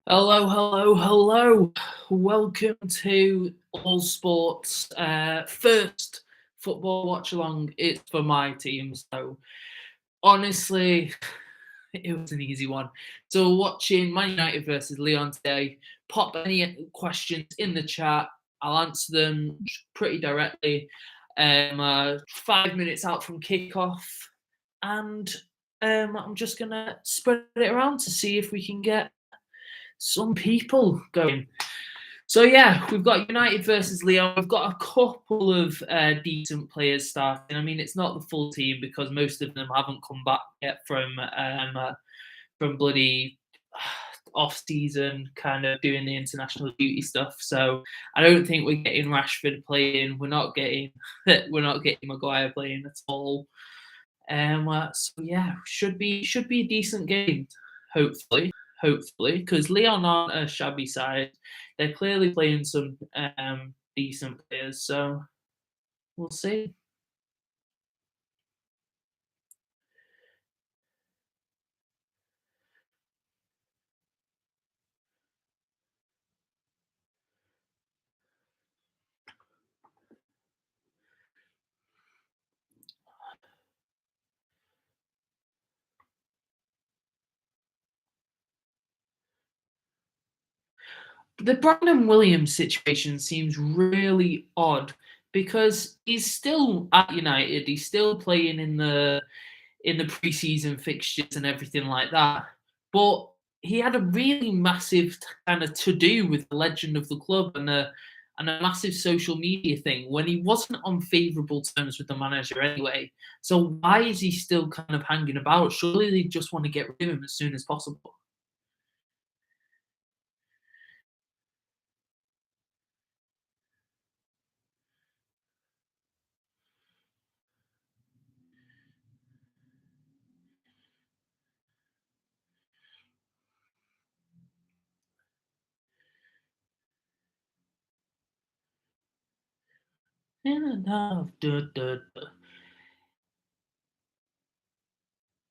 Hello, hello, hello. Welcome to All Sports first football watch along. It's for my team, so honestly, it was an easy one. So watching Man United versus Lyon today. Pop any questions in the chat. I'll answer them pretty directly. 5 minutes out from kickoff, and I'm just gonna spread it around to see if we can get some people going. So yeah, we've got United versus Lyon. We've got a couple of decent players starting. I mean, it's not the full team because most of them haven't come back yet from bloody off season, kind of doing the international duty stuff. So I don't think we're getting Rashford playing. We're not getting Maguire playing at all. So yeah, should be a decent game, hopefully, because Leon aren't a shabby side. They're clearly playing some decent players, so we'll see. The Brandon Williams situation seems really odd because he's still at United. He's still playing in the preseason fixtures and everything like that. But he had a really massive kind of to do with the legend of the club and a massive social media thing when he wasn't on favourable terms with the manager anyway. So why is he still kind of hanging about? Surely they just want to get rid of him as soon as possible.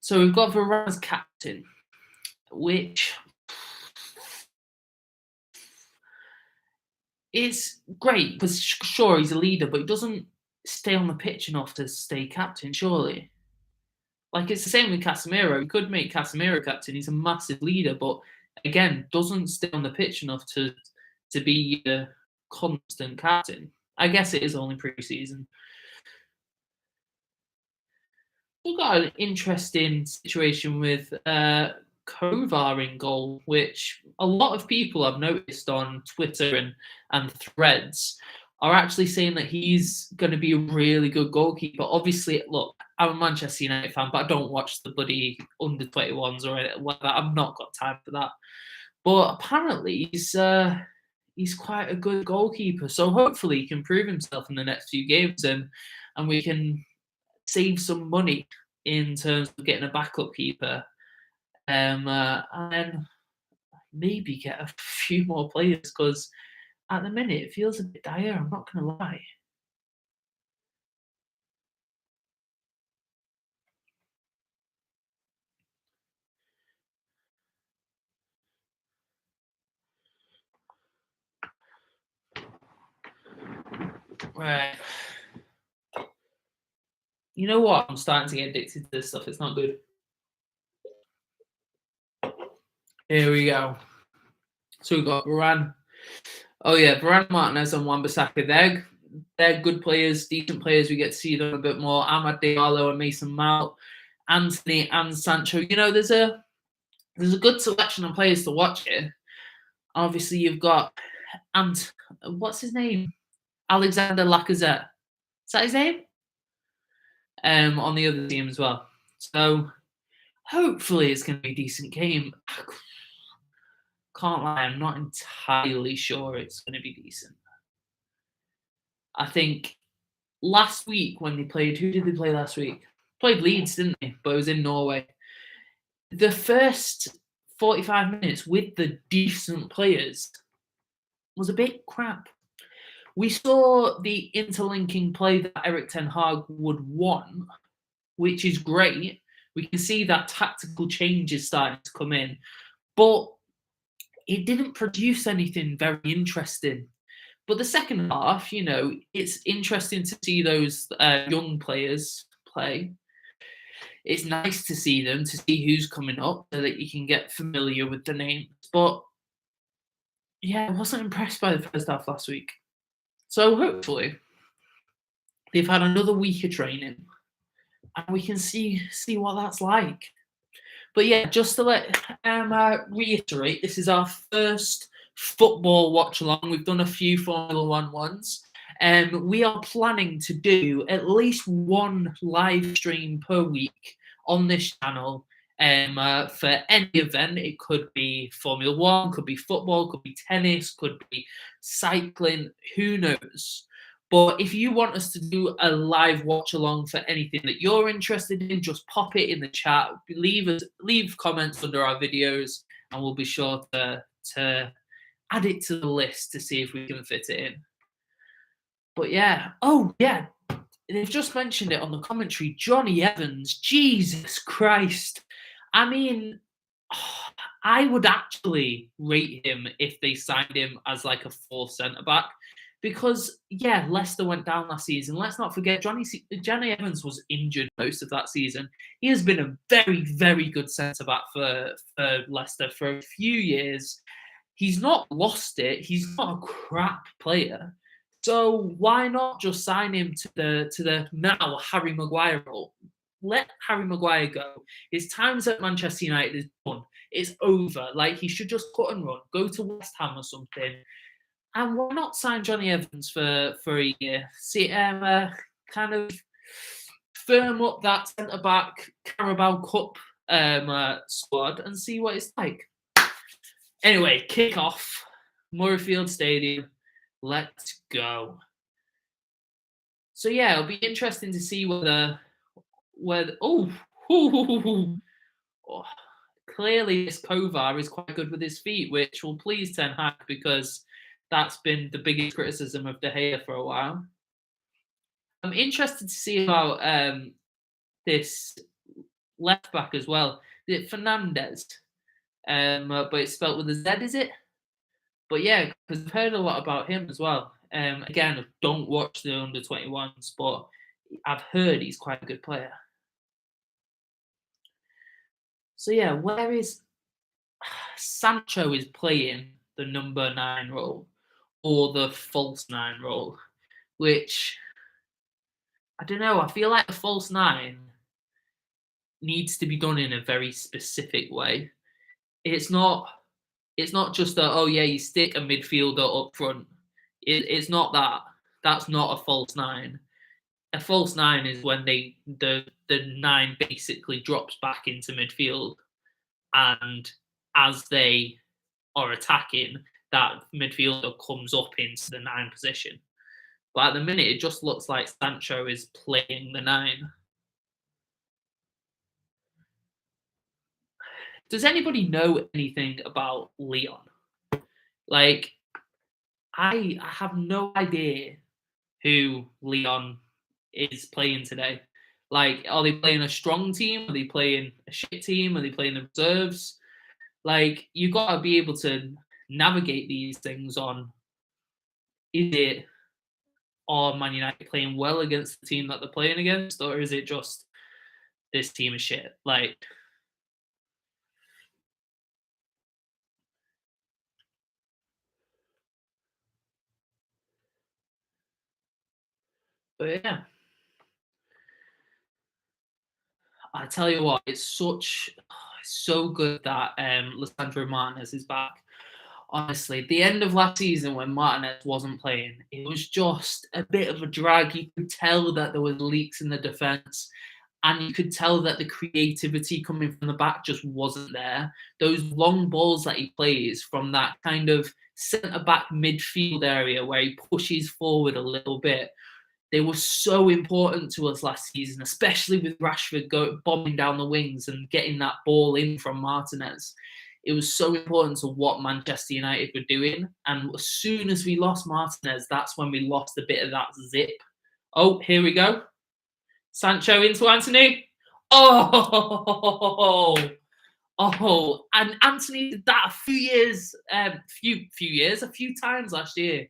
So we've got Varane as captain, which is great because sure he's a leader, but he doesn't stay on the pitch enough to stay captain. Surely, like it's the same with Casemiro. You could make Casemiro captain. He's a massive leader, but again, doesn't stay on the pitch enough to be a constant captain. I guess it is only pre-season. We've got an interesting situation with Kovar in goal, which a lot of people I've noticed on Twitter and threads are actually saying that he's going to be a really good goalkeeper. Obviously, look, I'm a Manchester United fan, but I don't watch the bloody under 21s or anything like that. I've not got time for that. But apparently, he's quite a good goalkeeper. So hopefully, he can prove himself in the next few games, and we can save some money in terms of getting a backup keeper, and then maybe get a few more players because at the minute it feels a bit dire. I'm not going to lie. Right. You know what? I'm starting to get addicted to this stuff. It's not good. Here we go. So we've got Varane. Oh yeah, Varane, Martinez, and Wan-Bissaka. They're good players, decent players. We get to see them a bit more. Amad Diallo and Mason Mount, Anthony and Sancho. You know, there's a good selection of players to watch here. Obviously, you've got and what's his name? Alexander Lacazette. Is that his name? On the other team as well. So hopefully it's going to be a decent game. Can't lie, I'm not entirely sure it's going to be decent. I think last week when they played, who did they play last week? Played Leeds, didn't they? But it was in Norway. The first 45 minutes with the decent players was a bit crap. We saw the interlinking play that Eric Ten Hag would want, which is great. We can see that tactical change is starting to come in, but it didn't produce anything very interesting. But the second half, it's interesting to see those young players play. It's nice to see them, to see who's coming up so that you can get familiar with the names. But yeah, I wasn't impressed by the first half last week. So hopefully they've had another week of training and we can see what that's like. But yeah, just to reiterate, this is our first football watch along. We've done a few Formula One ones. We are planning to do at least one live stream per week on this channel for any event. It could be Formula One, could be football, could be tennis, could be cycling, who knows. But if you want us to do a live watch along for anything that you're interested in, just pop it in the chat. Leave comments under our videos, and we'll be sure to add it to the list to see if we can fit it in. But yeah, oh yeah, they've just mentioned it on the commentary. Johnny Evans, Jesus Christ! I mean, I would actually rate him if they signed him as like a fourth centre back. Because, yeah, Leicester went down last season. Let's not forget, Johnny Evans was injured most of that season. He has been a very, very good centre-back for Leicester for a few years. He's not lost it. He's not a crap player. So why not just sign him to the now Harry Maguire role? Let Harry Maguire go. His times at Manchester United is done. It's over. Like, he should just cut and run. Go to West Ham or something. And why not sign Johnny Evans for a year? See, kind of firm up that centre-back Carabao Cup squad and see what it's like. Anyway, kick off. Murrayfield Stadium. Let's go. So yeah, it'll be interesting to see clearly this Kovar is quite good with his feet, which will please Ten Hag because that's been the biggest criticism of De Gea for a while. I'm interested to see about this left back as well. Is it Fernandez? But it's spelled with a Z, is it? But yeah, because I've heard a lot about him as well. Again, I don't watch the under-21s, but I've heard he's quite a good player. So yeah, where is Sancho is playing the number 9 role or the false 9 role, which I don't know. I feel like the false 9 needs to be done in a very specific way. It's not just that, oh yeah, you stick a midfielder up front. It's not that. That's not a false 9. A false 9 is when the 9 basically drops back into midfield, and as they are attacking, that midfielder comes up into the 9 position. But at the minute, it just looks like Sancho is playing the 9. Does anybody know anything about Lyon? Like, I have no idea who Lyon is playing today. Like, are they playing a strong team? Are they playing a shit team? Are they playing the reserves? Like, you got to be able to navigate these things on, are Man United playing well against the team that they're playing against, or is it just this team is shit? Like, but yeah, I tell you what, it's so good that Lisandro Martinez is back. Honestly, the end of last season when Martinez wasn't playing, it was just a bit of a drag. You could tell that there was leaks in the defence, and you could tell that the creativity coming from the back just wasn't there. Those long balls that he plays from that kind of centre-back midfield area where he pushes forward a little bit, they were so important to us last season, especially with Rashford bombing down the wings and getting that ball in from Martinez. It was so important to what Manchester United were doing. And as soon as we lost Martinez, that's when we lost a bit of that zip. Oh, here we go. Sancho into Anthony. Oh, Oh, and Anthony did that a few times last year.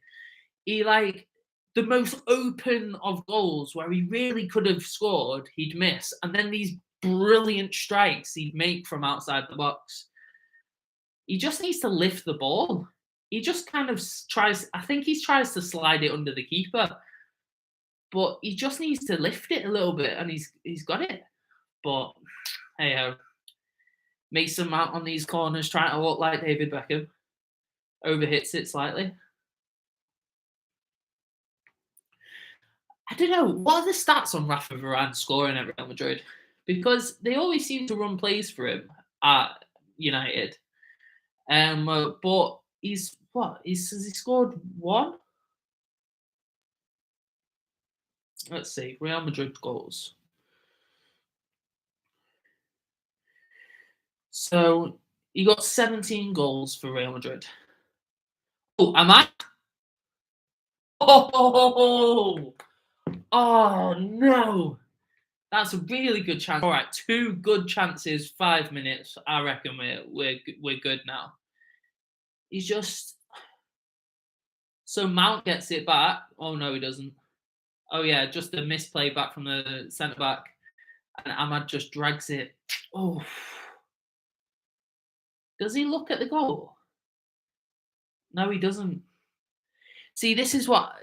He like the most open of goals where he really could have scored, he'd miss, and then these brilliant strikes he'd make from outside the box. He just needs to lift the ball. He just kind of tries. I think he tries to slide it under the keeper, but he just needs to lift it a little bit, and he's got it. But hey ho, Mason Mount on these corners trying to look like David Beckham, overhits it slightly. I don't know. What are the stats on Rafa Varane scoring at Real Madrid? Because they always seem to run plays for him at United. But he's what? Has he scored one? Let's see. Real Madrid goals. So he got 17 goals for Real Madrid. Oh, am I? Oh, oh no. That's a really good chance. All right, 2 good chances, 5 minutes. I reckon we're good now. He's just so Mount gets it back. Oh no, he doesn't. Oh yeah, just a misplay back from the centre back, and Ahmad just drags it. Oh, does he look at the goal? No, he doesn't. See, this is what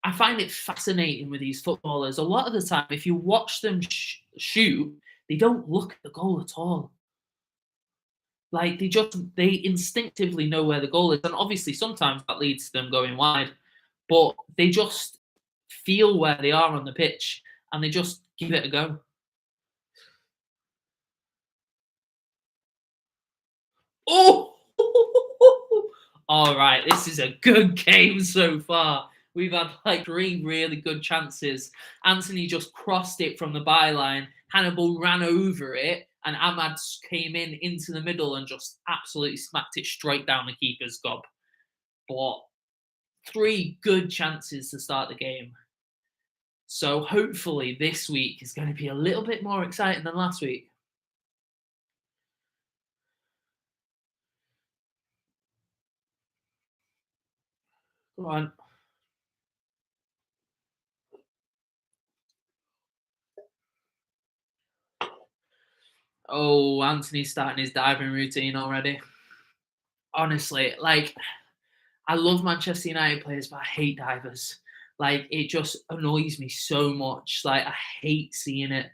I find it fascinating with these footballers. A lot of the time, if you watch them shoot, they don't look at the goal at all. Like they instinctively know where the goal is, and obviously sometimes that leads to them going wide, but they just feel where they are on the pitch and they just give it a go. Oh, all right, this is a good game so far. We've had like 3 really good chances. Anthony just crossed it from the byline. Hannibal ran over it, and Ahmad came into the middle and just absolutely smacked it straight down the keeper's gob. But 3 good chances to start the game. So hopefully this week is going to be a little bit more exciting than last week. Go on. Oh, Anthony's starting his diving routine already. Honestly, like I love Manchester United players, but I hate divers. Like it just annoys me so much. Like I hate seeing it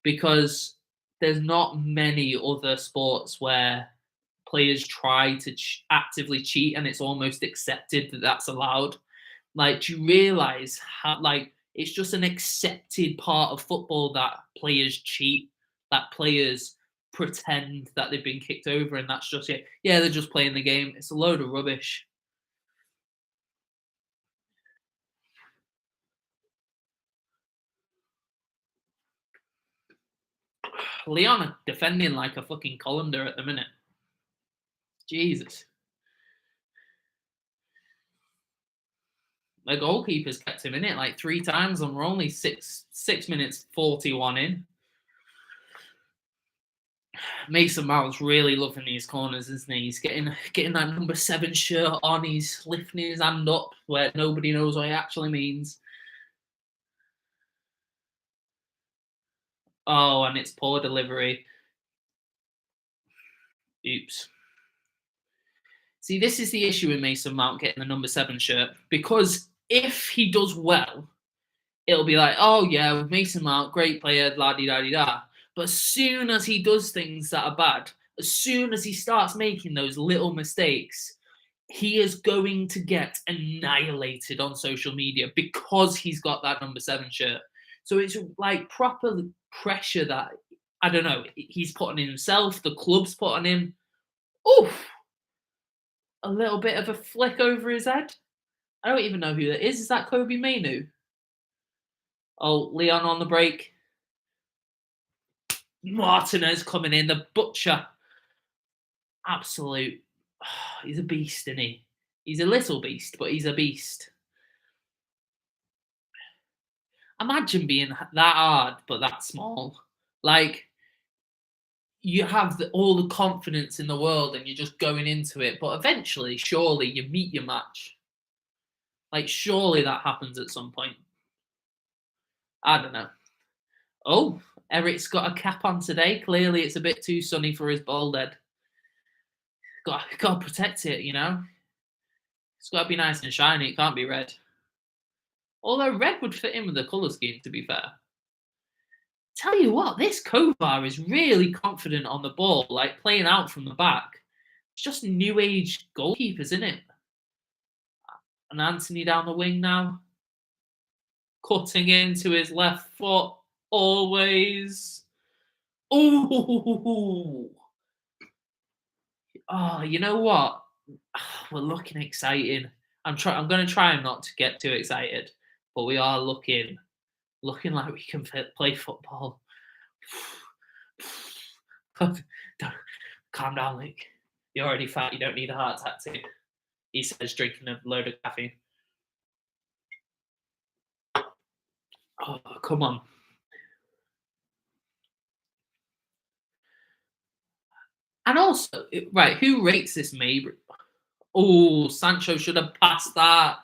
because there's not many other sports where players try to actively cheat and it's almost accepted that that's allowed. Like, do you realize how like it's just an accepted part of football that players cheat, that players pretend that they've been kicked over, and that's just it. Yeah, they're just playing the game. It's a load of rubbish. Lyon are defending like a fucking colander at the minute. Jesus. The goalkeeper's kept him in it like 3 times, and we're only 6 minutes 41 in. Mason Mount's really loving these corners, isn't he? He's getting that number 7 shirt on. He's lifting his hand up where nobody knows what he actually means. Oh, and it's poor delivery. Oops. See, this is the issue with Mason Mount getting the number 7 shirt, because if he does well, it'll be like, oh yeah, Mason Mount, great player, la di da di da. But as soon as he does things that are bad, as soon as he starts making those little mistakes, he is going to get annihilated on social media because he's got that number 7 shirt. So it's like proper pressure that I don't know, he's putting in himself, the club's put on him. Oof, a little bit of a flick over his head. I don't even know who that is. Is that Kobe Mainu? Oh, Lyon on the break. Martinez coming in, the butcher. Absolute. He's a beast, isn't he? He's a little beast, but he's a beast. Imagine being that hard, but that small. Like, you have all the confidence in the world and you're just going into it. But eventually, surely you meet your match. Like, surely that happens at some point. I don't know. Oh, Eric's got a cap on today. Clearly, it's a bit too sunny for his bald head. Got to protect it, you know. It's got to be nice and shiny. It can't be red. Although red would fit in with the colour scheme, to be fair. Tell you what, this Kovar is really confident on the ball, like playing out from the back. It's just new age goalkeepers, isn't it? And Anthony down the wing now, cutting into his left foot, always. Ooh. Oh, you know what? We're looking exciting. I'm going to try not to get too excited, but we are looking like we can play football. Calm down, Luke. You're already fat. You don't need a heart attack, too. He says, drinking a load of caffeine. Oh, come on. And also, right, who rates this Mabry? Oh, Sancho should have passed that.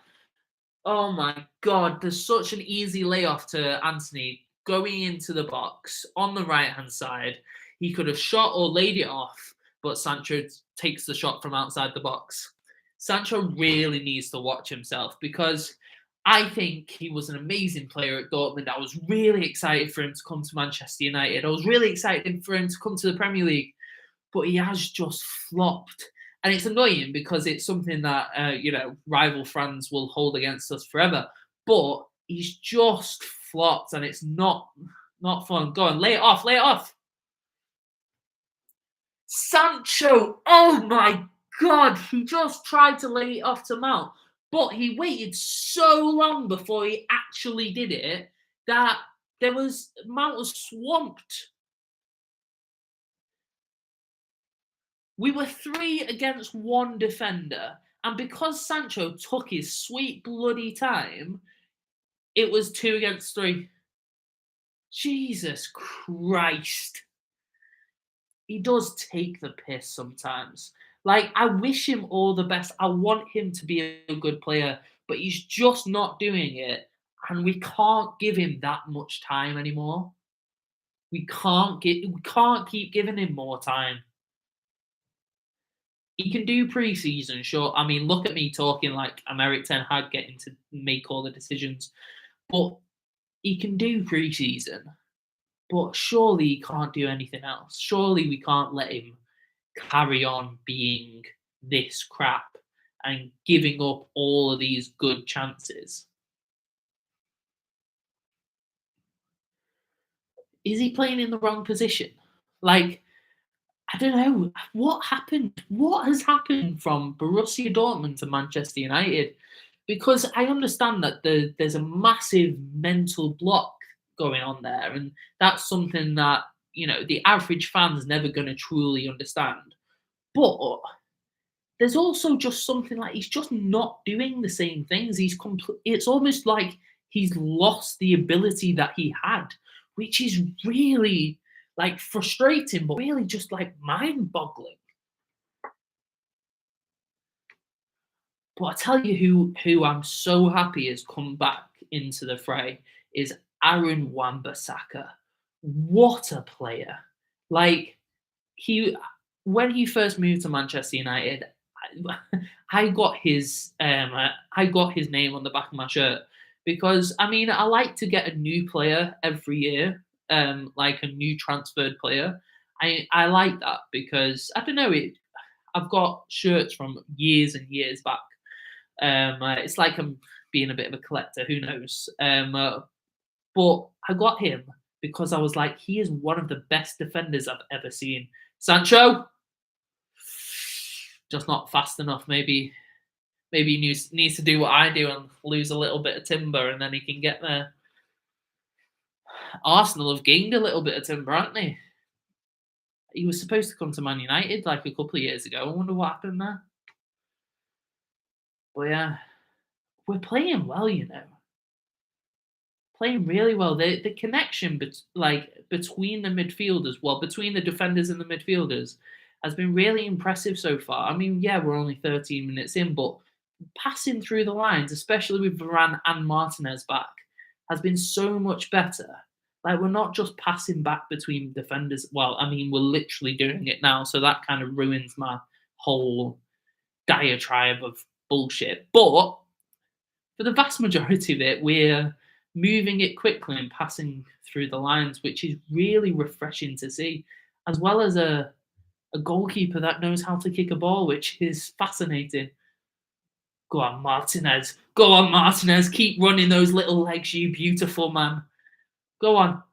Oh my God, there's such an easy layoff to Anthony going into the box on the right-hand side. He could have shot or laid it off, but Sancho takes the shot from outside the box. Sancho really needs to watch himself because I think he was an amazing player at Dortmund. I was really excited for him to come to Manchester United. I was really excited for him to come to the Premier League, but he has just flopped. And it's annoying because it's something that, rival fans will hold against us forever. But he's just flopped and it's not fun. Go on, lay it off, lay it off. Sancho, oh my God, he just tried to lay it off to Mount. But he waited so long before he actually did it that Mount was swamped. We were 3 against 1 defender, and because Sancho took his sweet bloody time, it was 2 against 3. Jesus Christ. He does take the piss sometimes. Like, I wish him all the best. I want him to be a good player, but he's just not doing it, and we can't give him that much time anymore. We can't keep giving him more time. He can do pre-season, sure. I mean, look at me talking like I'm Eric Ten Hag getting to make all the decisions. But he can do pre-season. But surely he can't do anything else. Surely we can't let him carry on being this crap and giving up all of these good chances. Is he playing in the wrong position? Like, I don't know. What happened? What has happened from Borussia Dortmund to Manchester United? Because I understand that there's a massive mental block going on there, and that's something that the average fan's never going to truly understand. But there's also just something like he's just not doing the same things. It's almost like he's lost the ability that he had, which is really like frustrating, but really just like mind-boggling. But I tell you who I'm so happy has come back into the fray is Aaron Wan-Bissaka. What a player! Like when he first moved to Manchester United, I got his name on the back of my shirt because I mean I like to get a new player every year, like a new transferred player. I like that because I don't know I've got shirts from years and years back. It's like I'm being a bit of a collector. Who knows? But I got him because I was like, he is one of the best defenders I've ever seen. Sancho, just not fast enough. Maybe he needs to do what I do and lose a little bit of timber, and then he can get there. Arsenal have gained a little bit of timber, haven't they? He was supposed to come to Man United like a couple of years ago. I wonder what happened there. But yeah, we're playing well, playing really well. The connection between the midfielders, well, between the defenders and the midfielders, has been really impressive so far. I mean, yeah, we're only 13 minutes in, but passing through the lines, especially with Varane and Martinez back, has been so much better. Like, we're not just passing back between defenders. Well, I mean, we're literally doing it now, so that kind of ruins my whole diatribe of bullshit. But for the vast majority of it, we're moving it quickly and passing through the lines, which is really refreshing to see, as well as a goalkeeper that knows how to kick a ball, which is fascinating. Go on, Martinez. Go on, Martinez. Keep running those little legs, you beautiful man. Go on.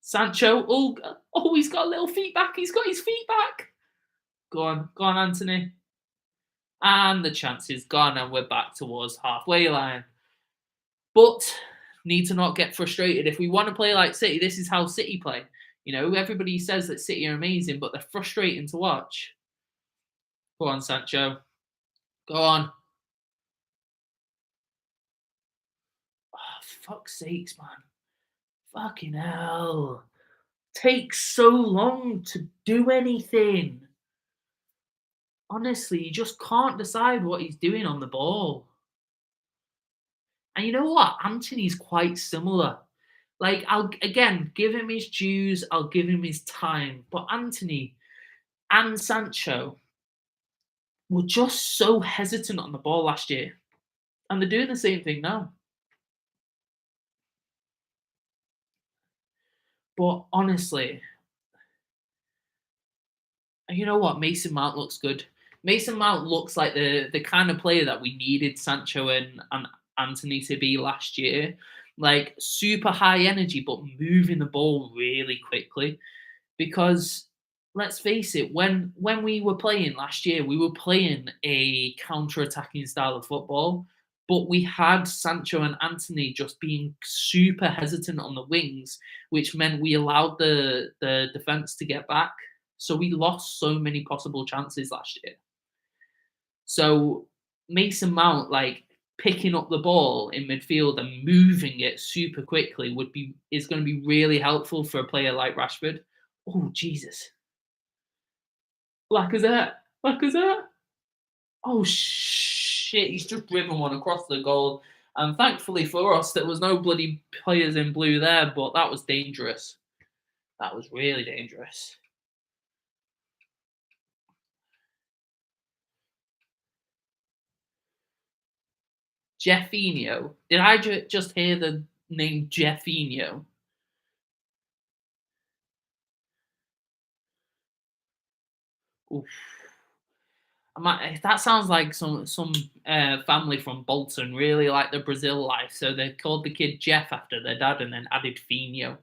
Sancho. Oh, he's got little feet back. He's got his feet back. Go on, Anthony. And the chance is gone, and we're back towards halfway line. But need to not get frustrated. If we want to play like City, this is how City play. You know, everybody says that City are amazing, but they're frustrating to watch. Go on, Sancho. Go on. Oh, fuck's sakes, man. Fucking hell. Takes so long to do anything. Honestly, he just can't decide what he's doing on the ball. And you know what? Anthony's quite similar. Like, I'll again give him his dues, I'll give him his time. But Anthony and Sancho were just so hesitant on the ball last year. And they're doing the same thing now. But honestly, you know what? Mason Mount looks good. Mason Mount looks like the kind of player that we needed Sancho and Anthony to be last year. Like, super high energy, but moving the ball really quickly. Because let's face it, when we were playing last year, we were playing a counter-attacking style of football, but we had Sancho and Anthony just being super hesitant on the wings, which meant we allowed the defense to get back. So we lost so many possible chances last year. So Mason Mount, like, picking up the ball in midfield and moving it super quickly is going to be really helpful for a player like Rashford. Oh, Jesus. Lacazette. Oh, shit. He's just driven one across the goal. And thankfully for us, there was no bloody players in blue there, but that was dangerous. That was really dangerous. Jeffinho. Did I just hear the name Jeffinho? Oof. That sounds like some family from Bolton really like the Brazil life. So they called the kid Jeff after their dad and then added Finho.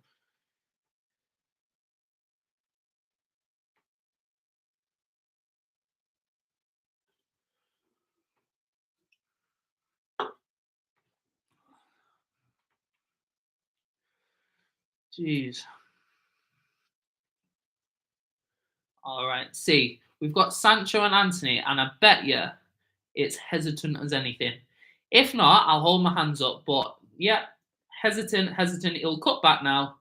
Jeez. All right. See, we've got Sancho and Anthony, and I bet you it's hesitant as anything. If not, I'll hold my hands up. But yeah, hesitant. He'll cut back now.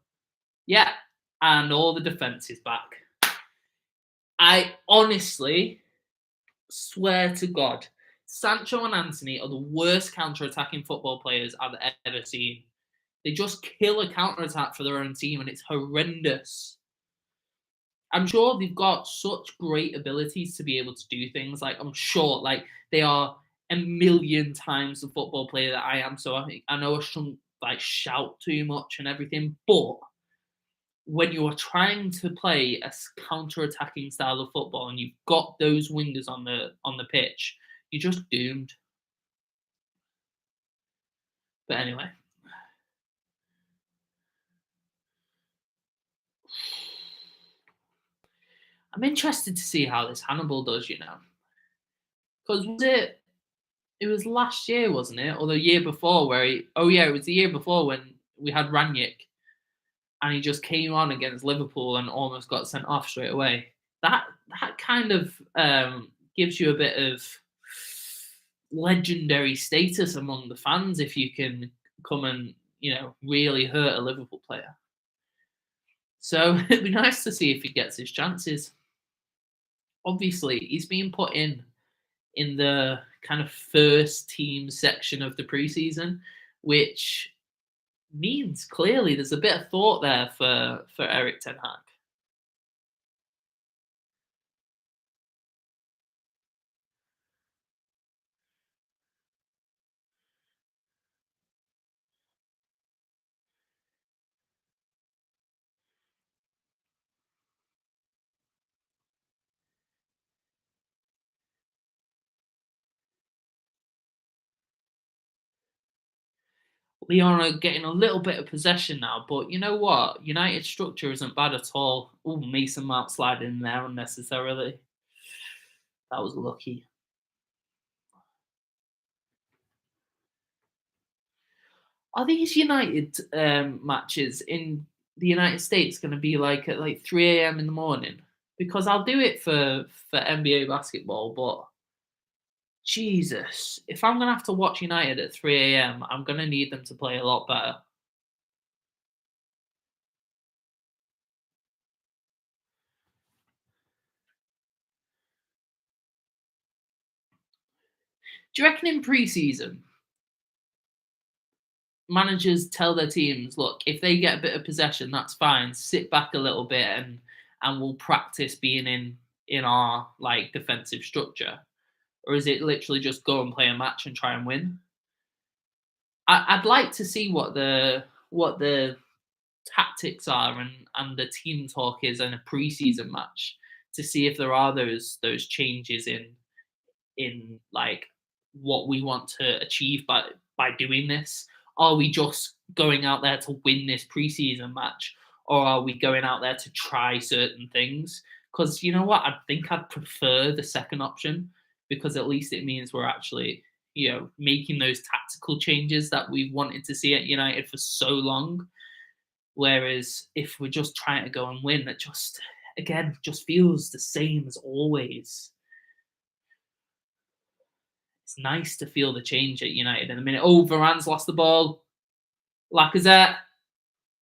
Yeah, and all the defense is back. I honestly swear to God, Sancho and Anthony are the worst counter-attacking football players I've ever seen. They just kill a counter-attack for their own team, and it's horrendous. I'm sure they've got such great abilities to be able to do things. Like, I'm sure, like, they are a million times the football player that I am. So I know I shouldn't, like, shout too much and everything, but when you are trying to play a counter-attacking style of football and you've got those wingers on the pitch, you're just doomed. But anyway. I'm interested to see how this Hannibal does, you know. Because it was last year, wasn't it? Or the year before it was the year before when we had Ranić and he just came on against Liverpool and almost got sent off straight away. That kind of gives you a bit of legendary status among the fans if you can come and really hurt a Liverpool player. So it'd be nice to see if he gets his chances. Obviously, he's being put in the kind of first team section of the preseason, which means clearly there's a bit of thought there for Eric Ten Hag. Lyon are getting a little bit of possession now, but you know what? United structure isn't bad at all. Oh, Mason Mount sliding in there unnecessarily. That was lucky. Are these United matches in the United States going to be like at like 3 a.m. in the morning? Because I'll do it for NBA basketball, but Jesus, if I'm going to have to watch United at 3 a.m., I'm going to need them to play a lot better. Do you reckon in pre-season managers tell their teams, look, if they get a bit of possession, that's fine. Sit back a little bit and we'll practice being in our like defensive structure, or is it literally just go and play a match and try and win? I'd like to see what the tactics are and the team talk is in a preseason match to see if there are those changes in like what we want to achieve by doing this. Are we just going out there to win this preseason match, or are we going out there to try certain things? Because you know what, I think I'd prefer the second option because at least it means we're actually making those tactical changes that we've wanted to see at United for so long. Whereas if we're just trying to go and win, that just again just feels the same as always. It's nice to feel the change at United in a minute. Oh, Varane's lost the ball. Lacazette.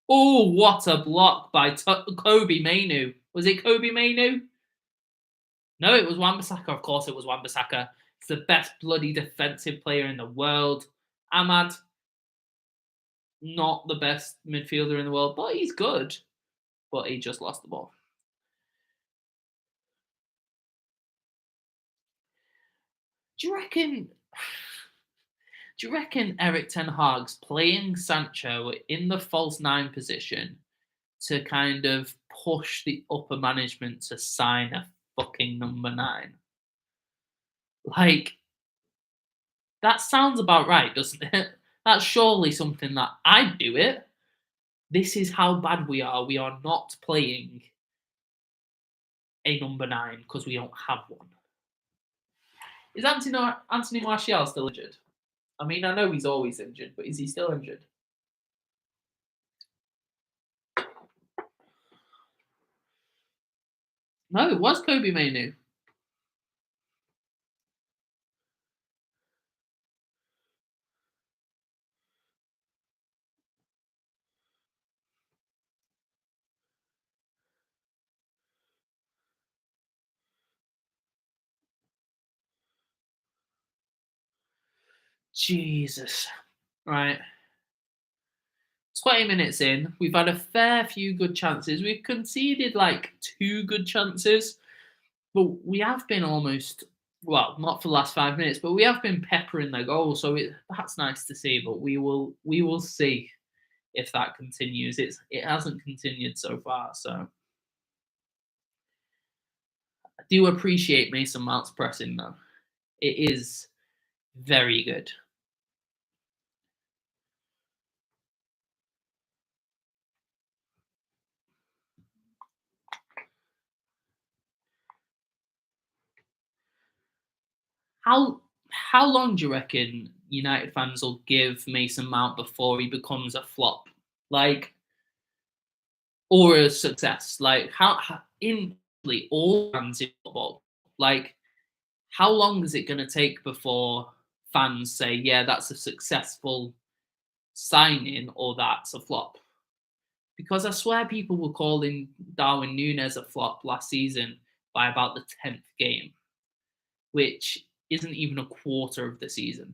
Oh, what a block by Kobe Mainu. Was it Kobe Mainu? No, it was Wan-Bissaka. Of course it was Wan-Bissaka. He's the best bloody defensive player in the world. Ahmad, not the best midfielder in the world, but he's good. But he just lost the ball. Do you reckon? Do you reckon Eric Ten Hag's playing Sancho in the false nine position to kind of push the upper management to sign a fucking number nine? Like, that sounds about right, doesn't it? That's surely something that I'd do it. This is how bad we are. We are not playing a number nine because we don't have one. Is Anthony Martial still injured? I mean, I know he's always injured, but is he still injured? No, it was Kobe Mainu. Jesus. Right. 20 minutes in, we've had a fair few good chances. We've conceded like two good chances, but we have been almost, well, not for the last 5 minutes, but we have been peppering their goals. So that's nice to see. But we will see if that continues. It hasn't continued so far. So I do appreciate Mason Mount's pressing though. It is very good. How how long do you reckon United fans will give Mason Mount before he becomes a flop? Like, or a success? Like, how in all fans in football, like, how long is it going to take before fans say, yeah, that's a successful signing or that's a flop. Because I swear people were calling Darwin Núñez a flop last season by about the 10th game, which isn't even a quarter of the season.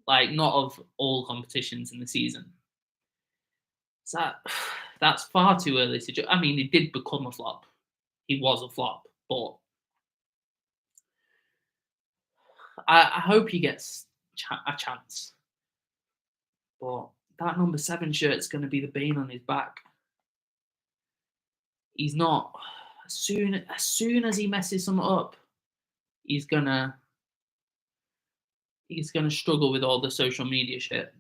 Like, not of all competitions in the season. So that's far too early to I mean, he did become a flop. He was a flop, but I hope he gets a chance. But that number 7 shirt's going to be the bane on his back. He's not. As soon as he messes something up, he's gonna struggle with all the social media shit.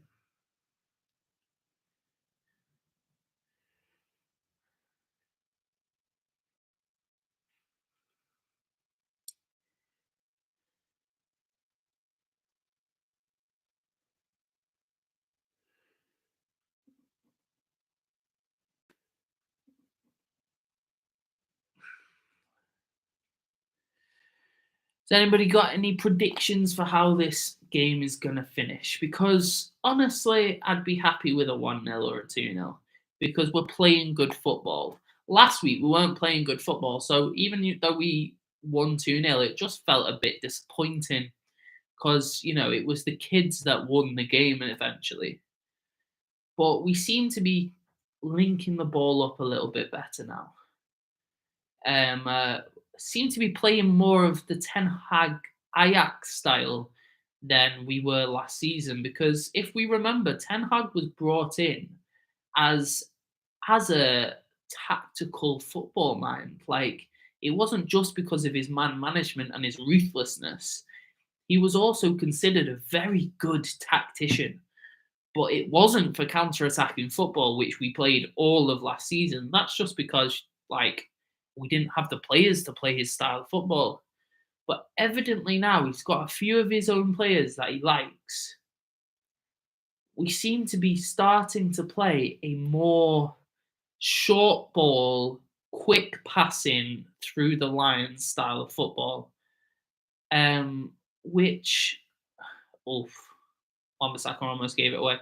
Has anybody got any predictions for how this game is going to finish? Because honestly, I'd be happy with a 1-0 or a 2-0 because we're playing good football. Last week, we weren't playing good football. So even though we won 2-0, it just felt a bit disappointing because, it was the kids that won the game eventually. But we seem to be linking the ball up a little bit better now. Seem to be playing more of the Ten Hag Ajax style than we were last season. Because if we remember, Ten Hag was brought in as a tactical football mind. Like, it wasn't just because of his man management and his ruthlessness. He was also considered a very good tactician. But it wasn't for counter-attacking football, which we played all of last season. That's just because, we didn't have the players to play his style of football. But evidently now he's got a few of his own players that he likes. We seem to be starting to play a more short ball, quick passing through the lines style of football. Which, Wan-Bissaka almost gave it away.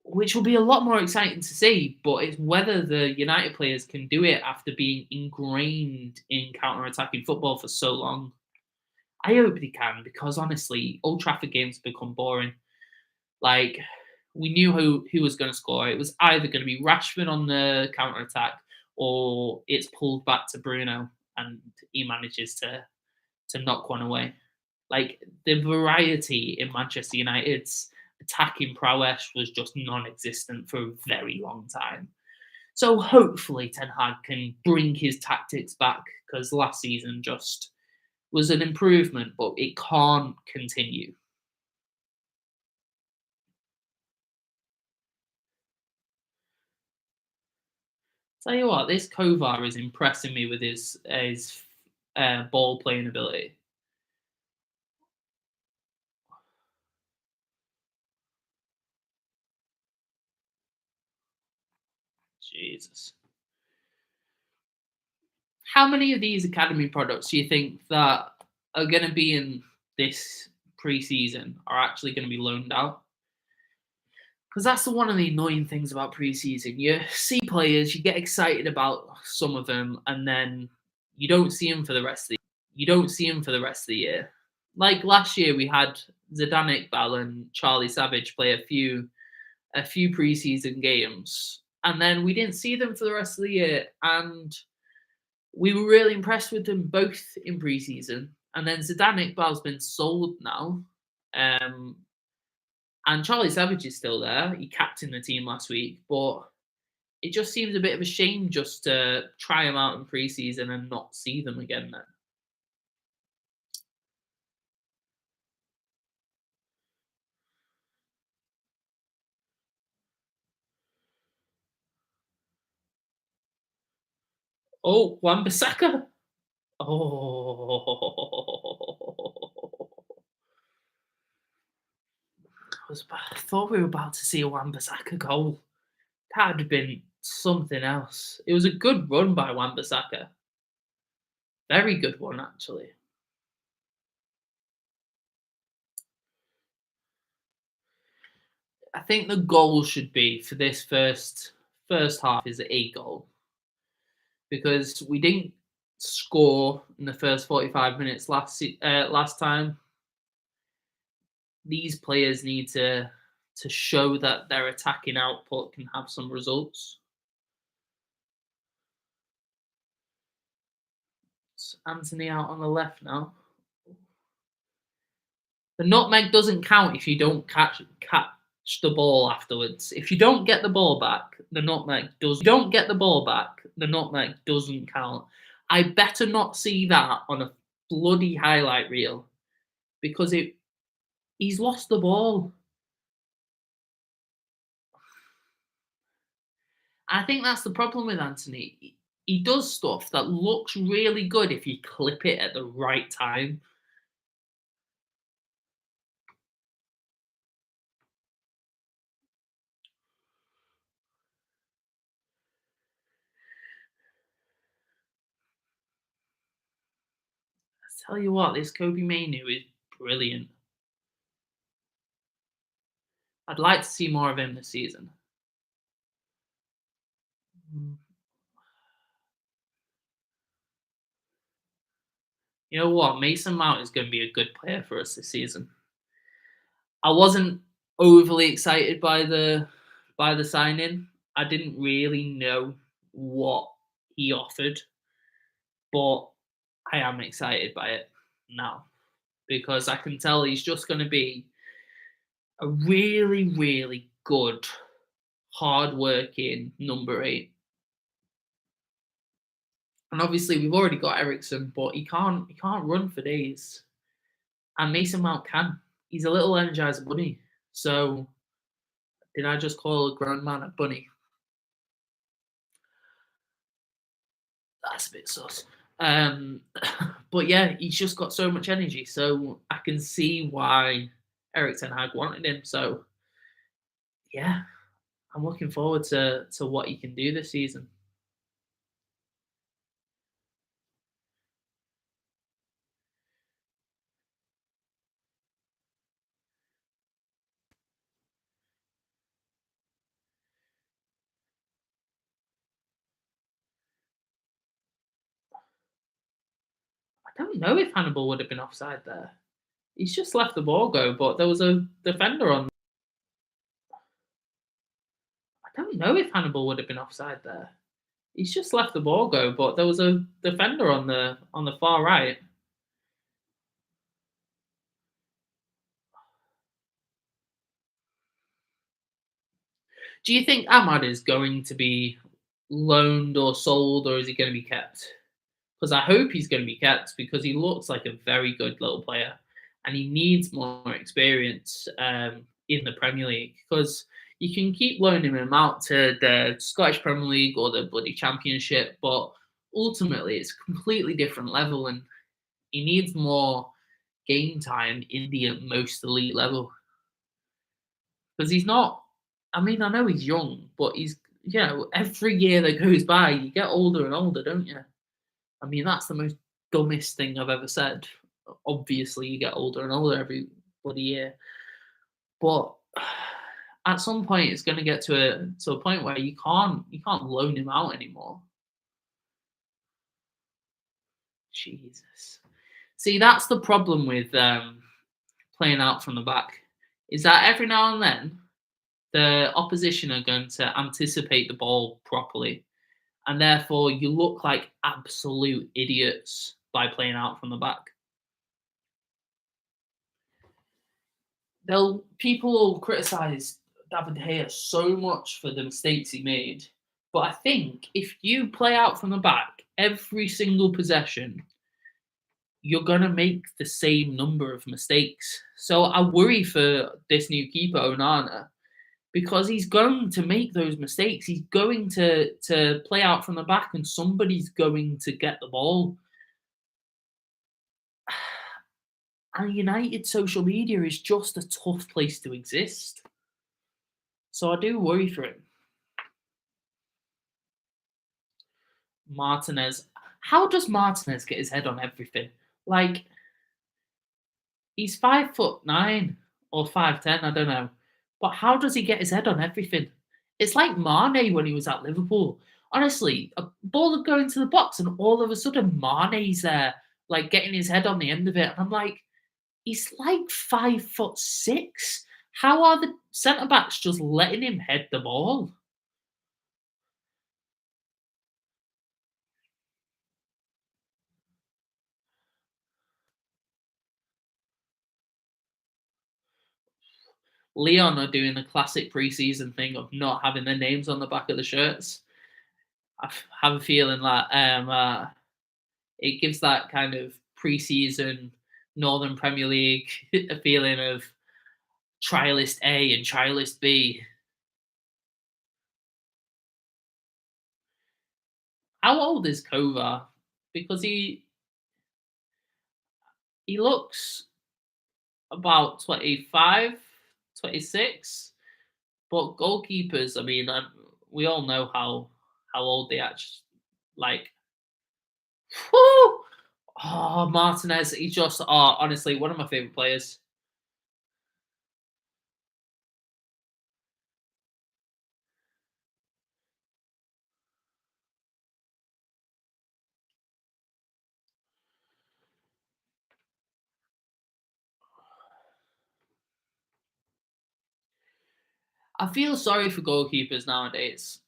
Which will be a lot more exciting to see, but it's whether the United players can do it after being ingrained in counter-attacking football for so long. I hope they can, because honestly, Old Trafford games become boring. Like, we knew who was going to score. It was either going to be Rashford on the counter-attack, or it's pulled back to Bruno, and he manages to knock one away. Like, the variety in Manchester United's attacking prowess was just non-existent for a very long time. So hopefully Ten Hag can bring his tactics back, because last season just was an improvement, but it can't continue. Tell you what, this Kovar is impressing me with his ball playing ability. Jesus. How many of these academy products do you think that are going to be in this pre-season are actually going to be loaned out? Because that's one of the annoying things about pre-season. You see players, you get excited about some of them, and then you don't see them for the rest of the year. Like last year, we had Zidane Iqbal and Charlie Savage play a few pre-season games, and then we didn't see them for the rest of the year. And we were really impressed with them both in pre-season. And then Zidane Iqbal's been sold now. And Charlie Savage is still there. He captained the team last week, but it just seems a bit of a shame just to try them out in pre-season and not see them again then. Oh, Wan-Bissaka. Oh. I thought we were about to see a Wan-Bissaka goal. That would have been something else. It was a good run by Wan-Bissaka. Very good one, actually. I think the goal should be for this first half is a goal because we didn't score in the first 45 minutes last time. These players need to show that their attacking output can have some results. It's Anthony out on the left now. The nutmeg doesn't count if you don't catch the ball afterwards. If you don't get the ball back, the nutmeg does. If you don't get the ball back, the nutmeg doesn't count. I better not see that on a bloody highlight reel because he's lost the ball. I think that's the problem with Anthony. He does stuff that looks really good if you clip it at the right time. I tell you what, this Kobe Manu is brilliant. I'd like to see more of him this season. You know what? Mason Mount is going to be a good player for us this season. I wasn't overly excited by the signing. I didn't really know what he offered, but I am excited by it now because I can tell he's just going to be a really, really good, hard-working number 8. And obviously, we've already got Ericsson, but he can't run for days. And Mason Mount can. He's a little energizer bunny. So, did I just call a grown man a bunny? That's a bit sus. But yeah, he's just got so much energy. So I can see why Eric Ten Hag wanted him. So yeah, I'm looking forward to what he can do this season. I don't know if Hannibal would have been offside there. He's just let the ball go, but there was a defender on. I don't know if Hannibal would have been offside there. He's just let the ball go, but there was a defender on the far right. Do you think Ahmad is going to be loaned or sold, or is he going to be kept? Because I hope he's going to be kept because he looks like a very good little player, and he needs more experience in the Premier League. Because you can keep loaning him out to the Scottish Premier League or the bloody Championship, but ultimately it's a completely different level, and he needs more game time in the most elite level. Because he's not. I mean, I know he's young, but he's every year that goes by, you get older and older, don't you? I mean, that's the most dumbest thing I've ever said. Obviously, you get older and older every bloody year, but at some point, it's going to get to a point where you can't loan him out anymore. Jesus, see, that's the problem with playing out from the back, is that every now and then the opposition are going to anticipate the ball properly, and therefore you look like absolute idiots by playing out from the back. People will criticize David De Gea so much for the mistakes he made, but I think if you play out from the back every single possession, you're going to make the same number of mistakes. So I worry for this new keeper, Onana, because he's going to make those mistakes. He's going to play out from the back and somebody's going to get the ball. And United social media is just a tough place to exist. So I do worry for him. Martinez. How does Martinez get his head on everything? Like, he's 5'9" or 5'10", I don't know. But how does he get his head on everything? It's like Mane when he was at Liverpool. Honestly, a ball would go into the box, and all of a sudden Mane's there, like getting his head on the end of it. And I'm like, he's like 5'6". How are the centre backs just letting him head the ball? Lyon are doing the classic preseason thing of not having their names on the back of the shirts. I have a feeling that it gives that kind of preseason Northern Premier League a feeling of trialist A and trialist B. How old is Kovar? Because he looks about 25, 26. But goalkeepers, I mean, we all know how old they actually like. Whew! Oh, Martinez, he's just honestly one of my favorite players. I feel sorry for goalkeepers nowadays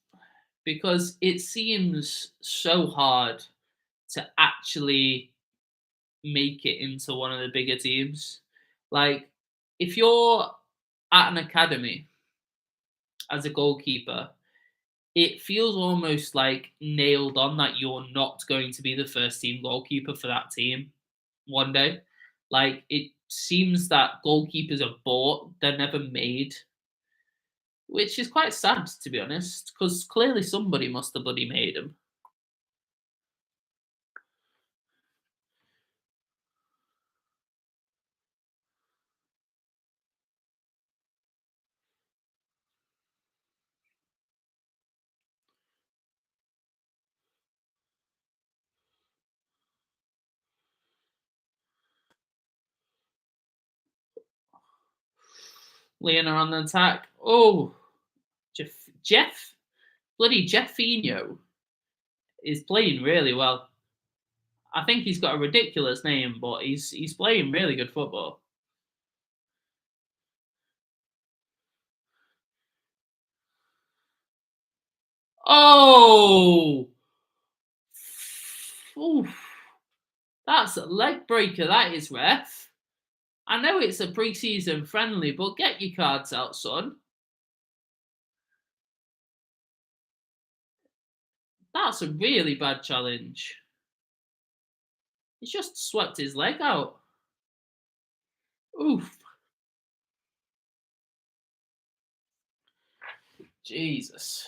because it seems so hard to actually make it into one of the bigger teams. Like, if you're at an academy as a goalkeeper, it feels almost like nailed on that you're not going to be the first team goalkeeper for that team one day. Like, it seems that goalkeepers are bought, they're never made, which is quite sad, to be honest, because clearly somebody must have bloody made them. Lyon are on the attack. Oh, Jeff, bloody Jeffinho is playing really well. I think he's got a ridiculous name, but he's playing really good football. Oh, oof, that's a leg breaker. That is, ref. I know it's a pre-season friendly, but get your cards out, son. That's a really bad challenge. He's just swept his leg out. Oof. Jesus.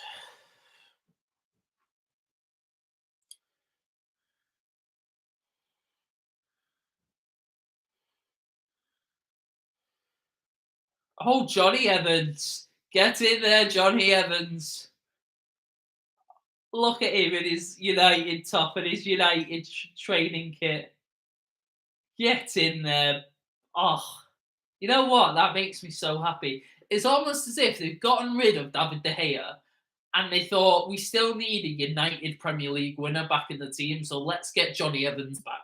Oh, Johnny Evans. Get in there, Johnny Evans. Look at him in his United top and his United training kit. Get in there. Oh, you know what? That makes me so happy. It's almost as if they've gotten rid of David De Gea and they thought we still need a United Premier League winner back in the team, so let's get Johnny Evans back.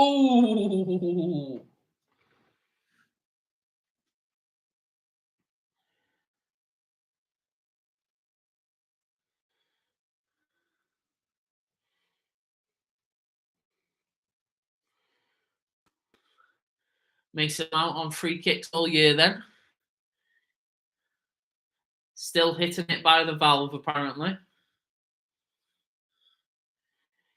Oh, makes him out on free kicks all year then. Still hitting it by the valve, apparently.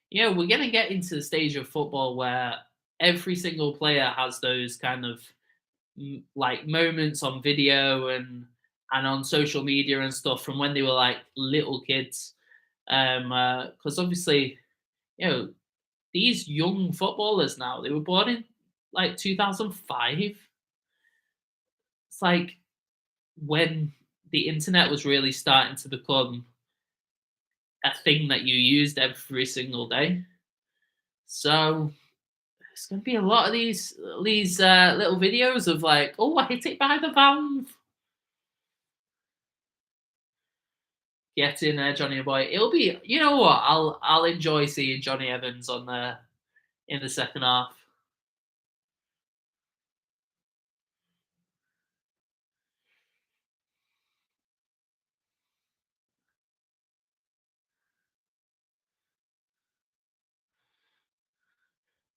Yeah, we're going to get into the stage of football where every single player has those kind of like moments on video and on social media and stuff from when they were like little kids. Because obviously, you know, these young footballers now, they were born in like 2005. It's like when the internet was really starting to become a thing that you used every single day. So there's going to be a lot of these little videos of like, oh, I hit it by the valve. Getting Johnny Boy. It'll be, you know what? I'll enjoy seeing Johnny Evans on there in the second half.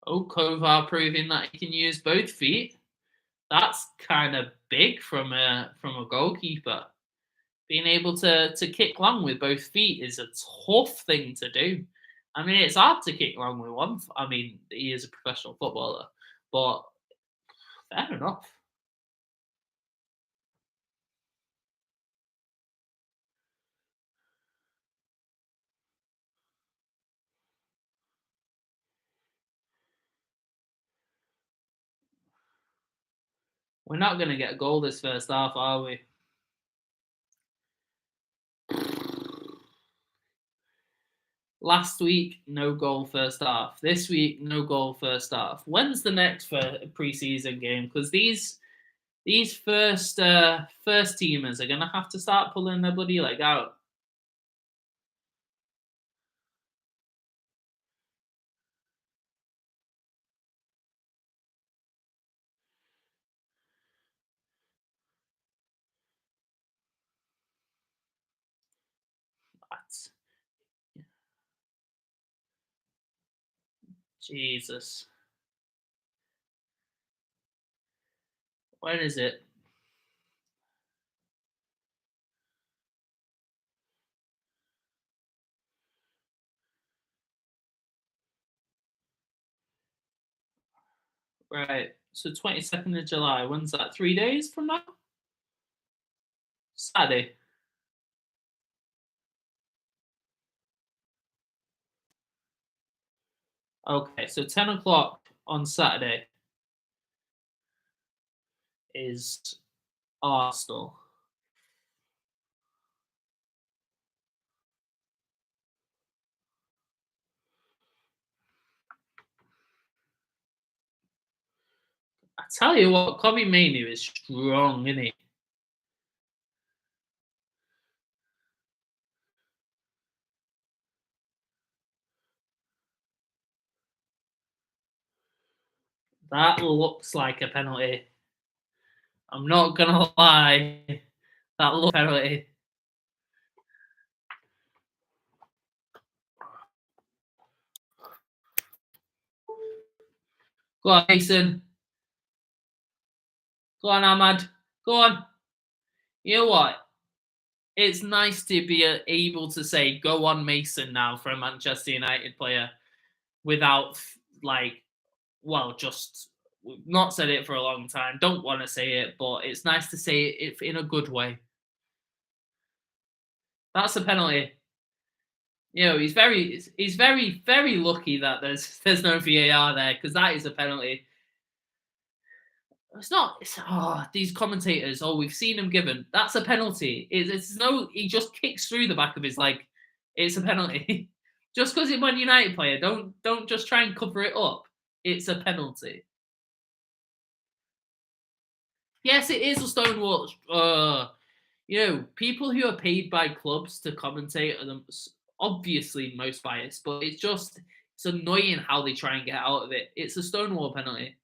Oh, Kovar proving that he can use both feet. That's kind of big from a goalkeeper. Being able to kick long with both feet is a tough thing to do. I mean, it's hard to kick long with one. I mean, he is a professional footballer, but fair enough. We're not going to get a goal this first half, are we? Last week, no goal first half. This week, no goal first half. When's the next preseason game? Because these first teamers are gonna have to start pulling their bloody leg out. That's, Jesus. When is it? Right. So 22nd of July. When's that? 3 days from now? Saturday. Okay, so 10 o'clock on Saturday is Arsenal. I tell you what, Kobe Manu is strong, isn't he? That looks like a penalty. I'm not gonna lie. That looks like a penalty. Go on, Mason. Go on, Ahmad. Go on. You know what? It's nice to be able to say, go on, Mason, now for a Manchester United player without, like, well, just not said it for a long time. Don't want to say it, but it's nice to say it in a good way. That's a penalty. You know, he's very lucky that there's no VAR there because that is a penalty. It's not. These commentators. Oh, we've seen him given. That's a penalty. It's no. He just kicks through the back of his leg. It's a penalty. Just because it's Man United player, don't just try and cover it up. It's a penalty. Yes, it is a stonewall. You know, people who are paid by clubs to commentate are obviously most biased, but it's annoying how they try and get out of it. It's a stonewall penalty.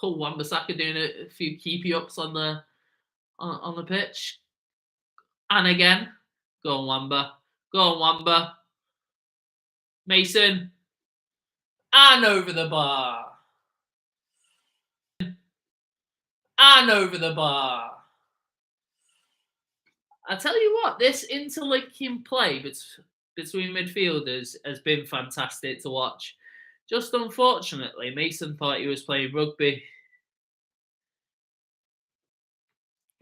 Oh, Wan-Bissaka doing a few keepy ups on the pitch, and again, go on Wamba, go on Wamba, Mason, and over the bar, and over the bar. I tell you what, this interlinking play between midfielders has been fantastic to watch. Just unfortunately, Mason thought he was playing rugby.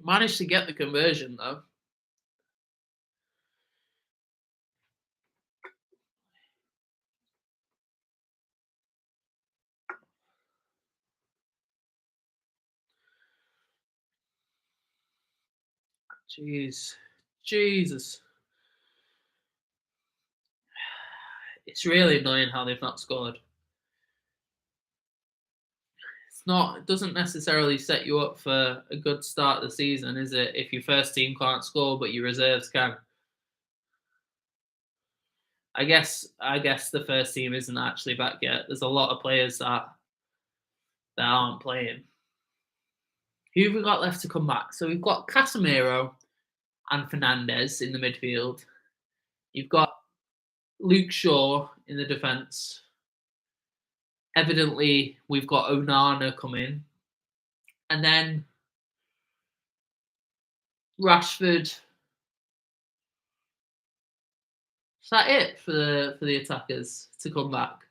Managed to get the conversion though. Jeez. Jesus. It's really annoying how they've not scored. It doesn't necessarily set you up for a good start of the season, is it? If your first team can't score, but your reserves can. I guess the first team isn't actually back yet. There's a lot of players that aren't playing. Who have we got left to come back? So we've got Casemiro and Fernandes in the midfield. You've got Luke Shaw in the defence. Evidently, we've got Onana coming. And then Rashford. Is that it for the attackers to come back?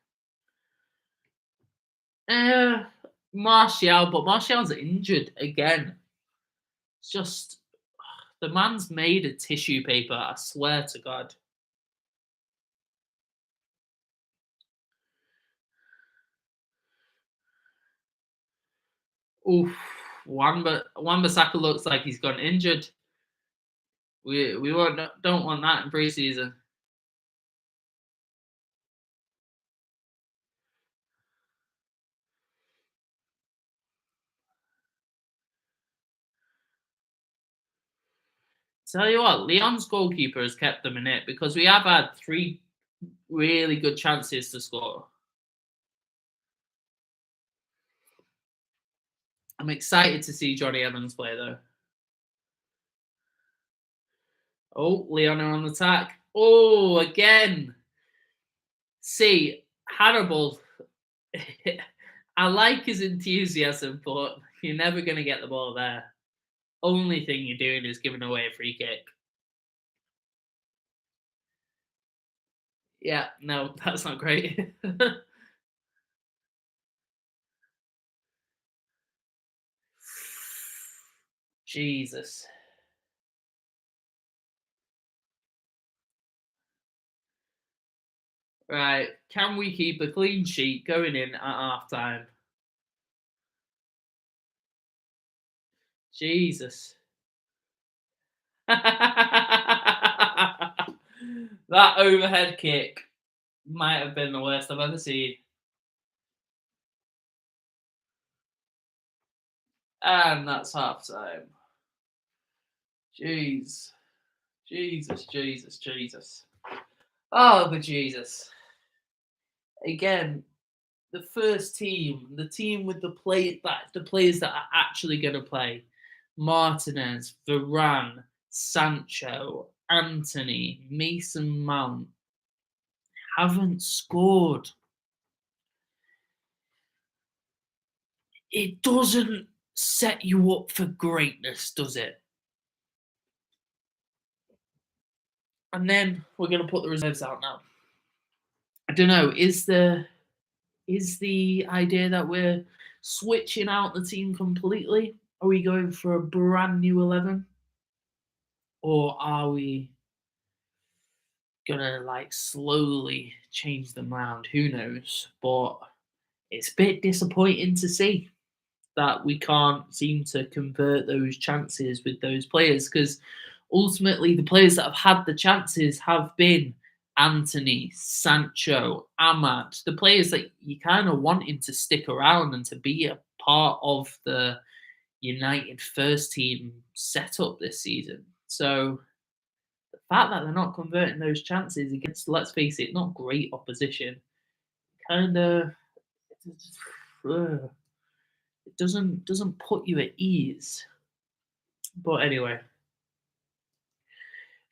Martial, but Martial's injured again. It's just the man's made of tissue paper, I swear to God. Oof. Wan-Bissaka looks like he's gone injured. We don't want that in pre-season. Tell you what, Lyon's goalkeeper has kept them in it because we have had 3 really good chances to score. I'm excited to see Johnny Evans play though. Oh, Lyon are on the attack. Oh, again. See, Hannibal. I like his enthusiasm, but you're never going to get the ball there. Only thing you're doing is giving away a free kick. Yeah, no, that's not great. Jesus. Right, can we keep a clean sheet going in at half time? Jesus. That overhead kick might have been the worst I've ever seen. And that's half time. Jeez. Jesus. Oh, but Jesus. Again, the first team, the team with the players that are actually going to play, Martinez, Varane, Sancho, Anthony, Mason Mount, haven't scored. It doesn't set you up for greatness, does it? And then we're going to put the reserves out now. I don't know. Is the idea that we're switching out the team completely? Are we going for a brand new 11? Or are we gonna like slowly change them around? Who knows? But it's a bit disappointing to see that we can't seem to convert those chances with those players because ultimately the players that have had the chances have been Anthony, Sancho, Ahmad, the players that you kind of wanting to stick around and to be a part of the United first team setup this season. So the fact that they're not converting those chances against, let's face it, not great opposition, kind of it doesn't put you at ease. But anyway,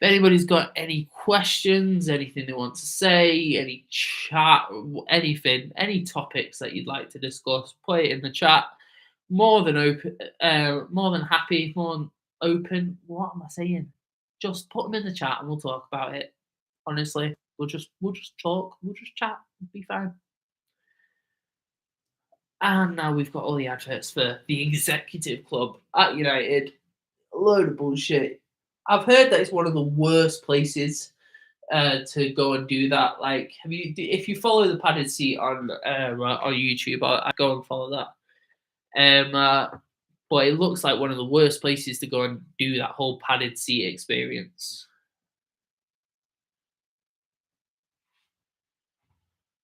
if anybody's got any questions, anything they want to say, any chat, anything, any topics that you'd like to discuss, put it in the chat. More than open, more than happy, more than open. What am I saying? Just put them in the chat and we'll talk about it. Honestly, we'll just talk, we'll just chat, it'll be fine. And now we've got all the adverts for the executive club at United. A load of bullshit. I've heard that it's one of the worst places to go and do that. Like, if you follow the padded seat on YouTube, I go and follow that. But it looks like one of the worst places to go and do that whole padded seat experience.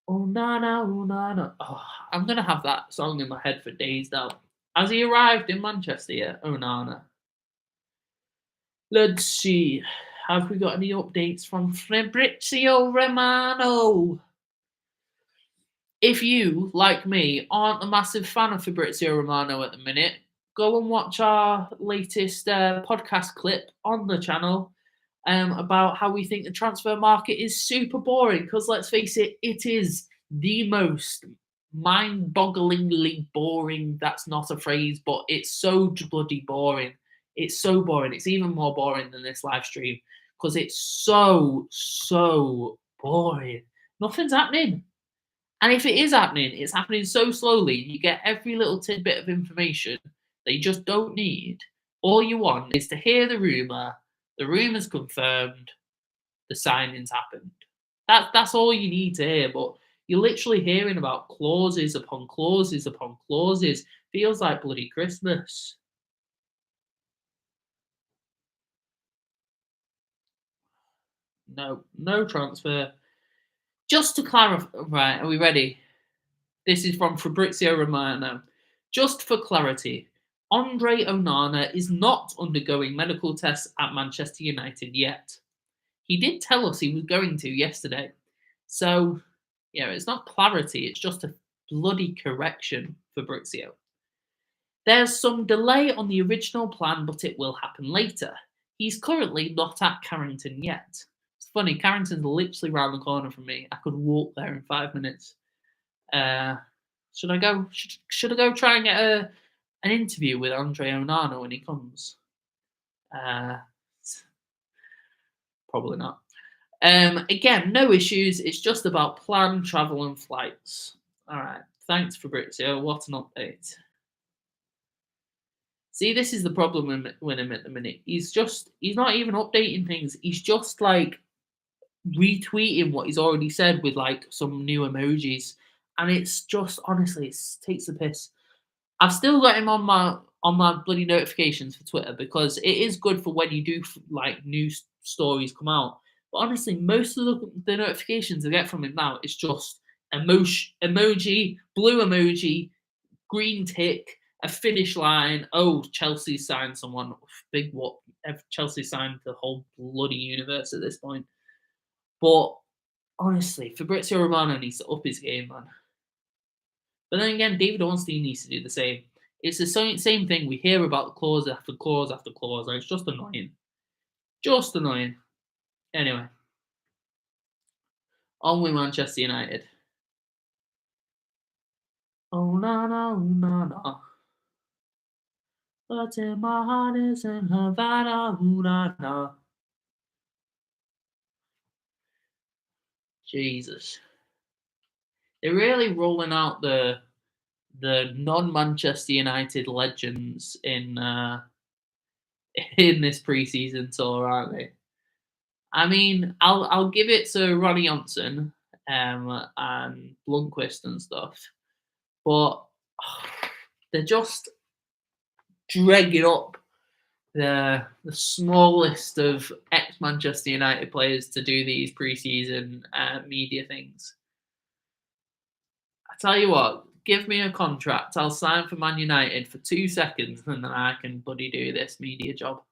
Oh na na, oh na na. Oh, I'm gonna have that song in my head for days now. Has he arrived in Manchester yet? Oh Nana. Let's see. Have we got any updates from Fabrizio Romano? If you, like me, aren't a massive fan of Fabrizio Romano at the minute, go and watch our latest podcast clip on the channel about how we think the transfer market is super boring. Because let's face it, it is the most mind-bogglingly boring. That's not a phrase, but it's so bloody boring. It's so boring. It's even more boring than this live stream because it's so boring. Nothing's happening. And if it is happening, it's happening so slowly. You get every little tidbit of information that you just don't need. All you want is to hear the rumor's confirmed, the signing's happened. That's all you need to hear. But you're literally hearing about clauses upon clauses upon clauses. Feels like bloody Christmas. No transfer. Just to clarify, right, are we ready? This is from Fabrizio Romano. Just for clarity, Andre Onana is not undergoing medical tests at Manchester United yet. He did tell us he was going to yesterday. So, yeah, it's not clarity, it's just a bloody correction, Fabrizio. There's some delay on the original plan, but it will happen later. He's currently not at Carrington yet. It's funny, Carrington's literally round the corner from me. I could walk there in 5 minutes. Should I go? Should I go try and get an interview with Andre Onana when he comes? Probably not. Again, no issues. It's just about plan, travel, and flights. All right. Thanks, Fabrizio. What an update. See, this is the problem with him at the minute. He's not even updating things. He's just like retweeting what he's already said with like some new emojis. And it's just, honestly, it takes the piss. I've still got him on my bloody notifications for Twitter because it is good for when you do like new stories come out. But honestly, most of the notifications I get from him now is just emoji, blue emoji, green tick, a finish line. Oh, Chelsea signed someone. Big what? Chelsea signed the whole bloody universe at this point. But honestly, Fabrizio Romano needs to up his game, man. But then again, David Ornstein needs to do the same. It's the same thing. We hear about clause after clause after clause, and it's just annoying. Just annoying. Anyway, on with Manchester United. Oh na na, oh na na. But in my heart is in Havana, oh na na. Jesus, they're really rolling out the non-Manchester United legends in this preseason tour, aren't they? I mean, I'll give it to Ronnie Johnson and Blomqvist and stuff, but they're just dragging up the smallest of ex-Manchester United players to do these preseason media things. I tell you what, give me a contract. I'll sign for Man United for 2 seconds, and then I can bloody do this media job.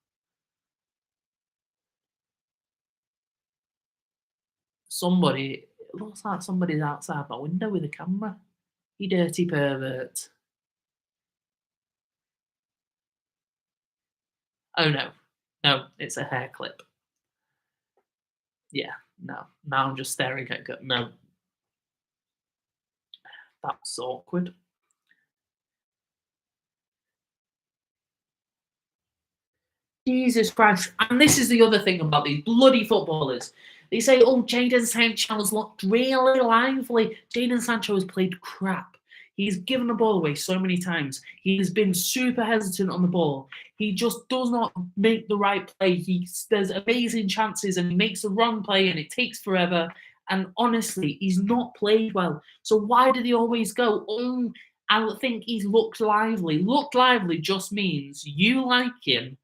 It looks like somebody's outside my window with a camera. You dirty pervert. Oh no, it's a hair clip. Yeah, no. Now I'm just staring at no. That's awkward. Jesus Christ. And this is the other thing about these bloody footballers. They say, oh, Jadon Sancho's looked really lively. Jadon Sancho has played crap. He's given the ball away so many times. He's been super hesitant on the ball. He just does not make the right play. There's amazing chances and he makes the wrong play and it takes forever. And honestly, he's not played well. So why do they always go, oh, I think he's looked lively. Looked lively just means you like him,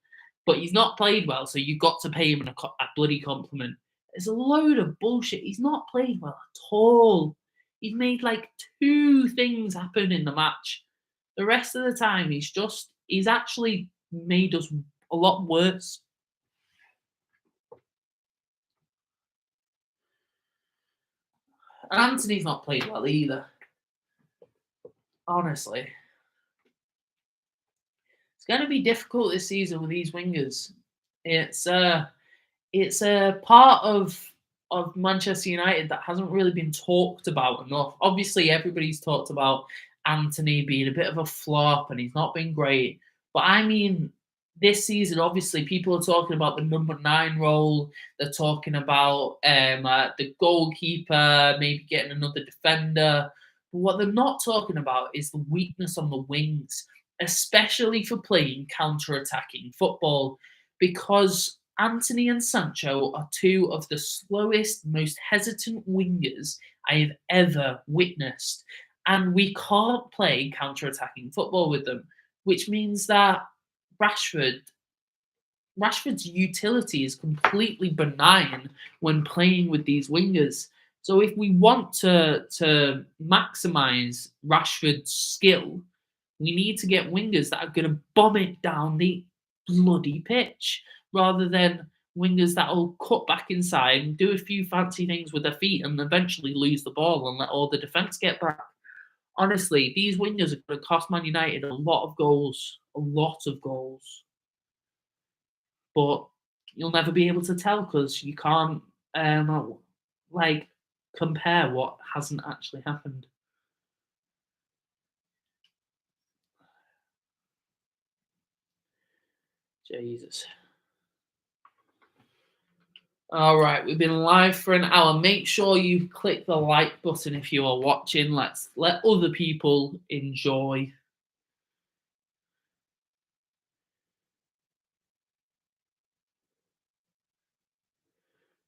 but he's not played well, so you've got to pay him a bloody compliment. It's a load of bullshit. He's not played well at all. He's made like 2 things happen in the match. The rest of the time, he's actually made us a lot worse. And Anthony's not played well either. Honestly. It's going to be difficult this season with these wingers. It's a part of Manchester United that hasn't really been talked about enough. Obviously, everybody's talked about Anthony being a bit of a flop and he's not been great. But I mean, this season, obviously, people are talking about the number 9 role. They're talking about the goalkeeper, maybe getting another defender. But what they're not talking about is the weakness on the wings, especially for playing counter-attacking football, because Anthony and Sancho are 2 of the slowest, most hesitant wingers I have ever witnessed. And we can't play counter-attacking football with them, which means that Rashford's utility is completely benign when playing with these wingers. So if we want to maximise Rashford's skill, we need to get wingers that are going to bomb it down the bloody pitch, rather than wingers that will cut back inside and do a few fancy things with their feet and eventually lose the ball and let all the defence get back. Honestly, these wingers are going to cost Man United a lot of goals. A lot of goals. But you'll never be able to tell because you can't compare what hasn't actually happened. Jesus. All right, we've been live for an hour. Make sure you click the like button if you are watching. Let's let other people enjoy.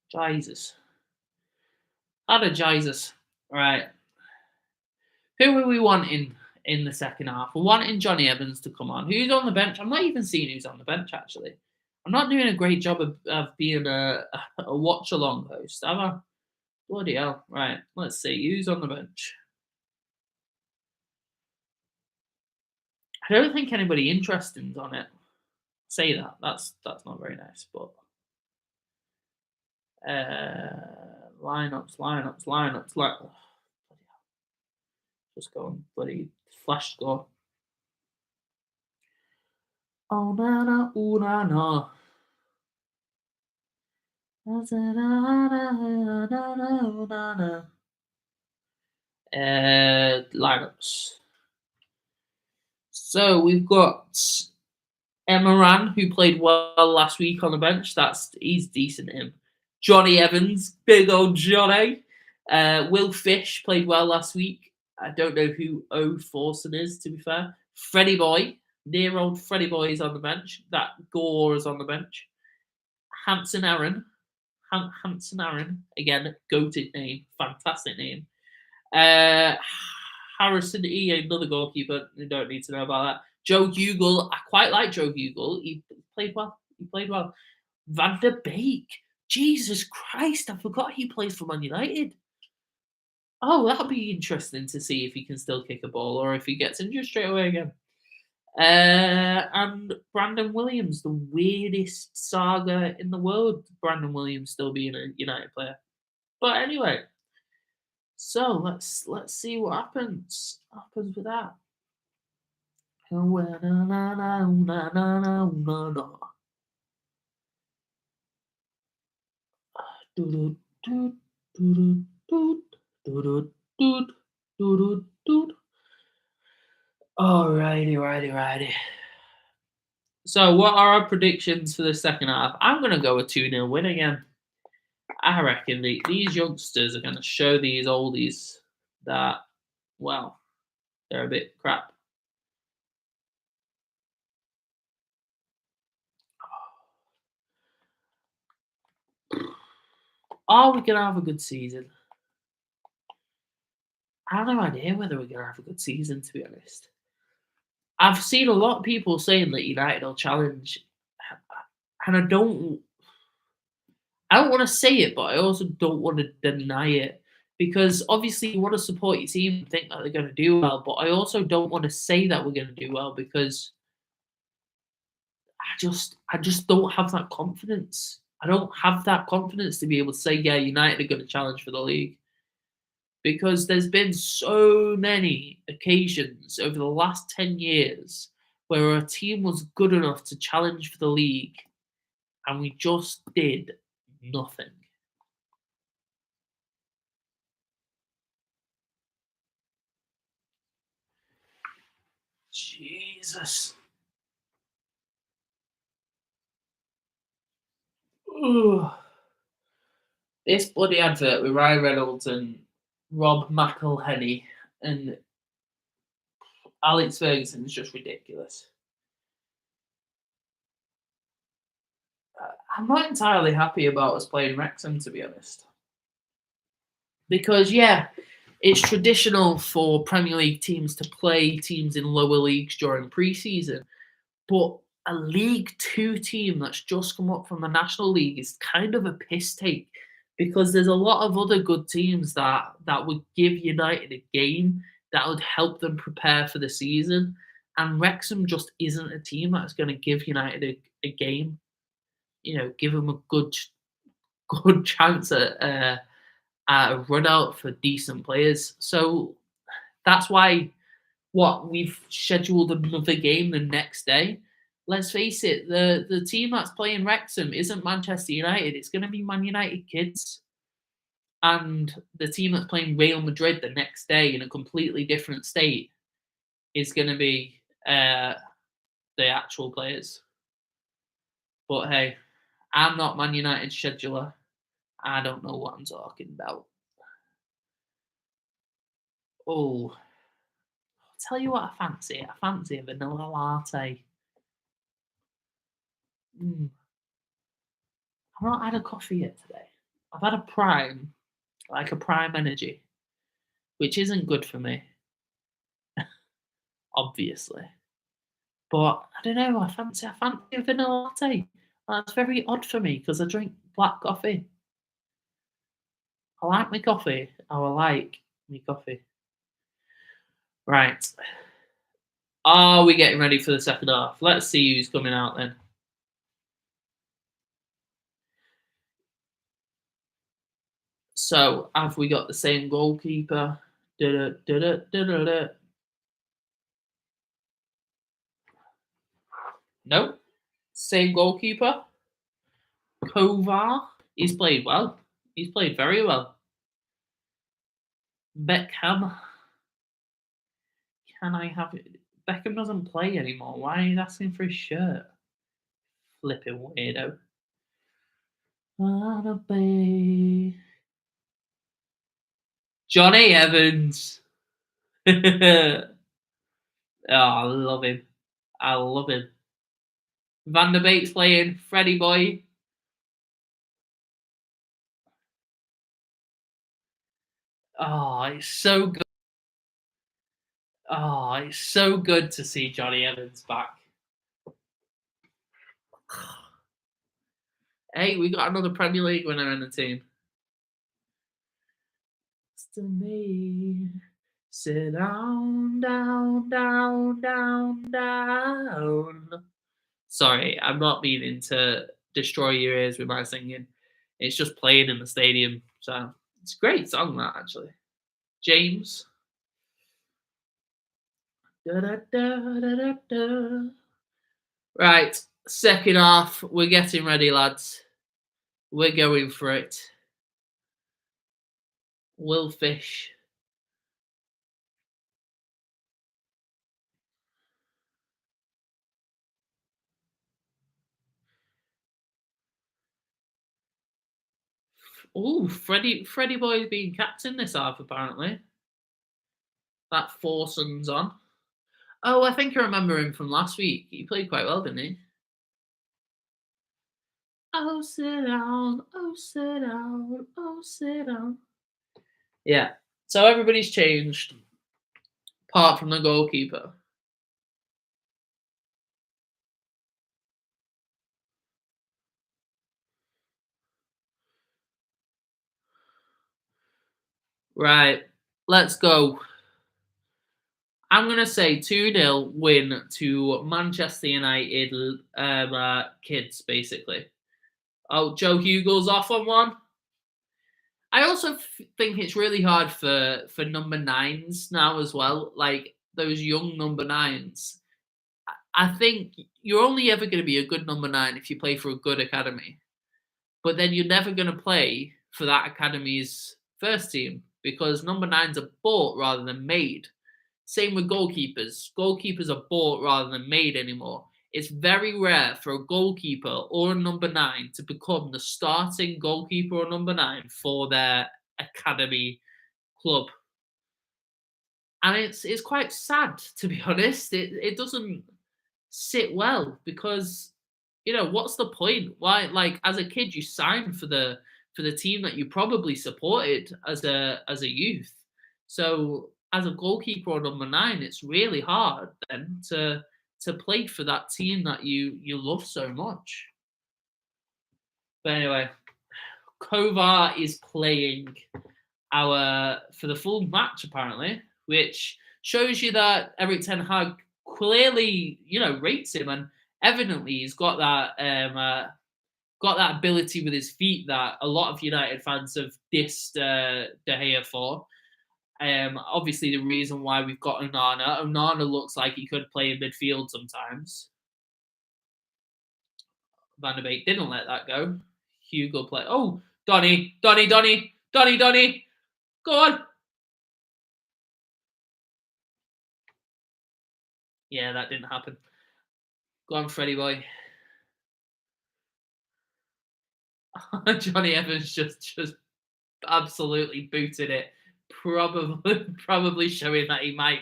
Jesus. Jesus. All right. Who are we wanting in the second half? We're wanting Johnny Evans to come on. Who's on the bench? I'm not even seeing who's on the bench, actually. I'm not doing a great job of being a watch-along host, am I? Bloody hell. Right, let's see. Who's on the bench? I don't think anybody interesting's on it. Say that. That's not very nice, but lineups. Just go on bloody flash score. Oh na na ooh na na. Lineups. So we've got Emeran, who played well last week on the bench. He's decent. Him. Johnny Evans, big old Johnny. Will Fish played well last week. I don't know who O. Forson is, to be fair. Freddie Boy, dear old Freddie Boy is on the bench. That Gore is on the bench. Hanson Aaron, again, goated name, fantastic name. Harrison E, another goalkeeper. You don't need to know about that. Joe Hugill, I quite like Joe Hugill. He played well. Van der Beek. Jesus Christ, I forgot he plays for Man United. Oh, that'll be interesting to see if he can still kick a ball or if he gets injured straight away again. And Brandon Williams, the weirdest saga in the world. Brandon Williams still being a United player. But anyway, so let's see what happens with that. Alrighty. So, what are our predictions for the second half? I'm going to go a 2-0 win again. I reckon these youngsters are going to show these oldies that, well, they're a bit crap. Are we going to have a good season? I have no idea whether we're gonna have a good season, to be honest. I've seen a lot of people saying that United will challenge, and I don't want to say it, but I also don't want to deny it because obviously you want to support your team and think that they're going to do well, but I also don't want to say that we're going to do well because I just don't have that confidence. I don't have that confidence to be able to say, yeah, United are going to challenge for the league because there's been so many occasions over the last 10 years where a team was good enough to challenge for the league and we just did nothing. Jesus. Ugh. This bloody advert with Ryan Reynolds and Rob McElhenney and Alex Ferguson is just ridiculous. I'm not entirely happy about us playing Wrexham, to be honest. Because, yeah, it's traditional for Premier League teams to play teams in lower leagues during pre-season, but a League Two team that's just come up from the National League is kind of a piss take because there's a lot of other good teams that would give United a game that would help them prepare for the season, and Wrexham just isn't a team that's going to give United a game. Give them a good chance at a run out for decent players. So that's why we've scheduled another game the next day. Let's face it, the team that's playing Wrexham isn't Manchester United. It's going to be Man United kids. And the team that's playing Real Madrid the next day in a completely different state is going to be the actual players. But hey, I'm not Man United scheduler. I don't know what I'm talking about. Oh, I'll tell you what I fancy. I fancy a vanilla latte. Mm. I've not had a coffee yet today. I've had a prime, like a prime energy, which isn't good for me, obviously. But I don't know. I fancy a vanilla latte. That's very odd for me because I drink black coffee. I like my coffee. I like my coffee. Right. Are we getting ready for the second half? Let's see who's coming out then. So, have we got the same goalkeeper? Da-da-da-da-da-da-da. No. Same goalkeeper. Kovar. He's played well. He's played very well. Beckham. Can I have it? Beckham doesn't play anymore. Why are you asking for his shirt? Flipping weirdo. Wanna be Johnny Evans. Oh, I love him. I love him. Van der Beek's playing. Freddie boy. Oh, it's so good. Oh, it's so good to see Johnny Evans back. Hey, we got another Premier League winner in the team. It's to me. Sit down, down, down, down, down. Sorry, I'm not meaning to destroy your ears with my singing. It's just playing in the stadium. So it's a great song, that actually. James. Da, da, da, da, da, da. Right, second half. We're getting ready, lads. We're going for it. Will Fish. Oh, Freddie Boy's being captain this half, apparently. That Forson's on. Oh, I think I remember him from last week. He played quite well, didn't he? Oh, sit down. Oh, sit down. Oh, sit down. Yeah. So everybody's changed, apart from the goalkeeper. Right, let's go. I'm going to say 2-0 win to Manchester United kids, basically. Oh, Joe Hugo's off on one. I also think it's really hard for number nines now as well, like those young number nines. I think you're only ever going to be a good number nine if you play for a good academy, but then you're never going to play for that academy's first team because number nines are bought rather than made. Same with goalkeepers. Goalkeepers are bought rather than made anymore. It's very rare for a goalkeeper or a number nine to become the starting goalkeeper or number nine for their academy club. And it's quite sad, to be honest. It doesn't sit well because what's the point? Why, like, as a kid you signed for the team that you probably supported as a youth. So as a goalkeeper or number nine, it's really hard then to play for that team that you love so much. But anyway, Kovar is playing our for the full match apparently, which shows you that Eric Ten Hag clearly, rates him, and evidently he's got that ability with his feet that a lot of United fans have dissed De Gea for. Obviously, the reason why we've got Onana looks like he could play in midfield sometimes. Van der Beek didn't let that go. Hugo play. Oh, Donny. Go on. Yeah, that didn't happen. Go on, Freddie boy. Johnny Evans just absolutely booted it. Probably showing that he might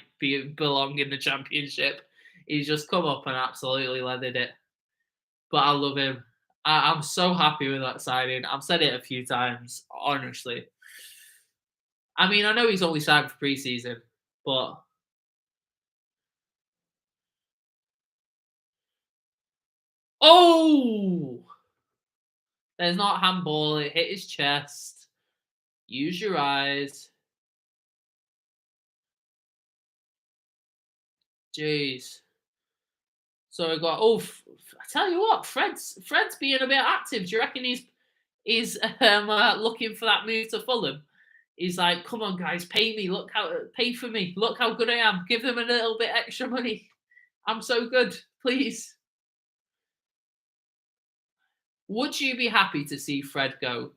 belong in the championship. He's just come up and absolutely leathered it. But I love him. I'm so happy with that signing. I've said it a few times, honestly. I mean, I know he's only signed for pre-season, but oh, there's not handball. It hit his chest. Use your eyes. Jeez. So I got. I tell you what, Fred's being a bit active. Do you reckon he's looking for that move to Fulham? He's like, come on, guys, pay me. Pay for me. Look how good I am. Give them a little bit extra money. I'm so good. Please. Would you be happy to see Fred go?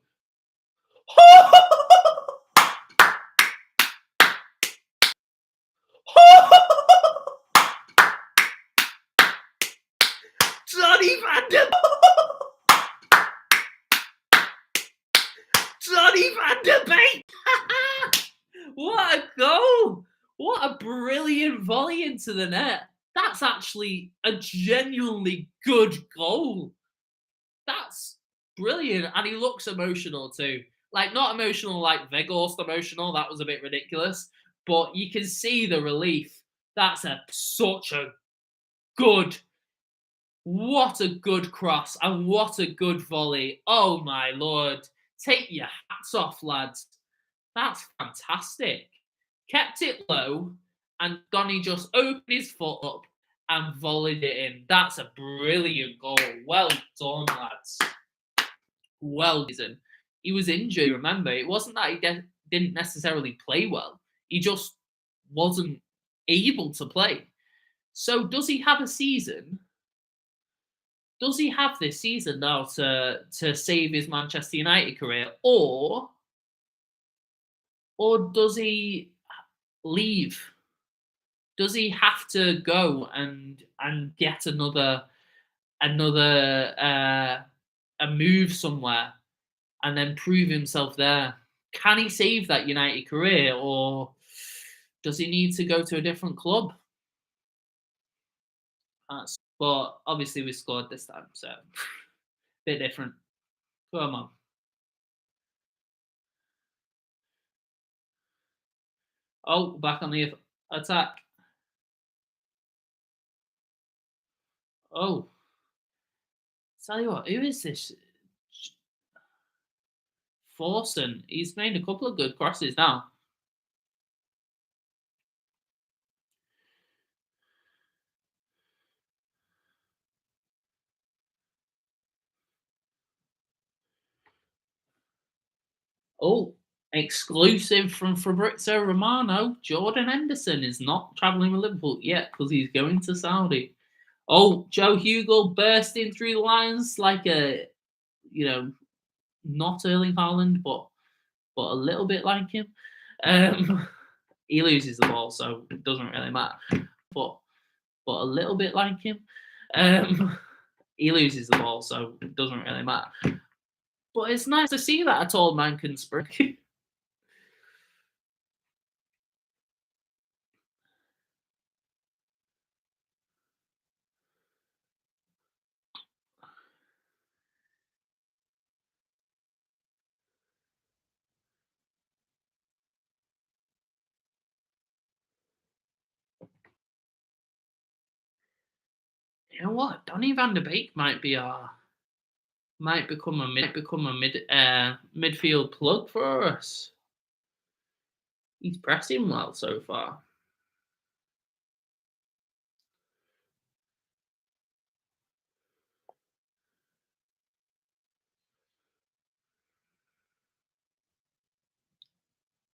Johnny Van der Johnny Van der Beek! What a goal! What a brilliant volley into the net. That's actually a genuinely good goal. That's brilliant. And he looks emotional too. Like, not emotional like Weghorst emotional. That was a bit ridiculous. But you can see the relief. That's such a good. What a good cross and what a good volley. Oh my lord. Take your hats off, lads. That's fantastic. Kept it low, and Donny just opened his foot up and volleyed it in. That's a brilliant goal. Well done, lads. Well done. He was injured, remember. It wasn't that he didn't necessarily play well. He just wasn't able to play. So does he have a season? Does he have this season now to save his Manchester United career, or does he leave? Does he have to go and get another a move somewhere and then prove himself there? Can he save that United career, or does he need to go to a different club? But obviously we scored this time, so bit different. Come on. Oh, back on the attack. Oh, tell you what, who is this? Forson. He's made a couple of good crosses now. Oh, exclusive from Fabrizio Romano. Jordan Henderson is not travelling with Liverpool yet because he's going to Saudi. Oh, Joe Hugo bursting through the lines like a, not Erling Haaland, but a little bit like him. Um, he loses the ball, so it doesn't really matter. But a little bit like him. Um, he loses the ball, so it doesn't really matter. But it's nice to see that a tall man can sprint. You know what? Donny van de Beek might become a midfield plug for us. He's pressing well so far.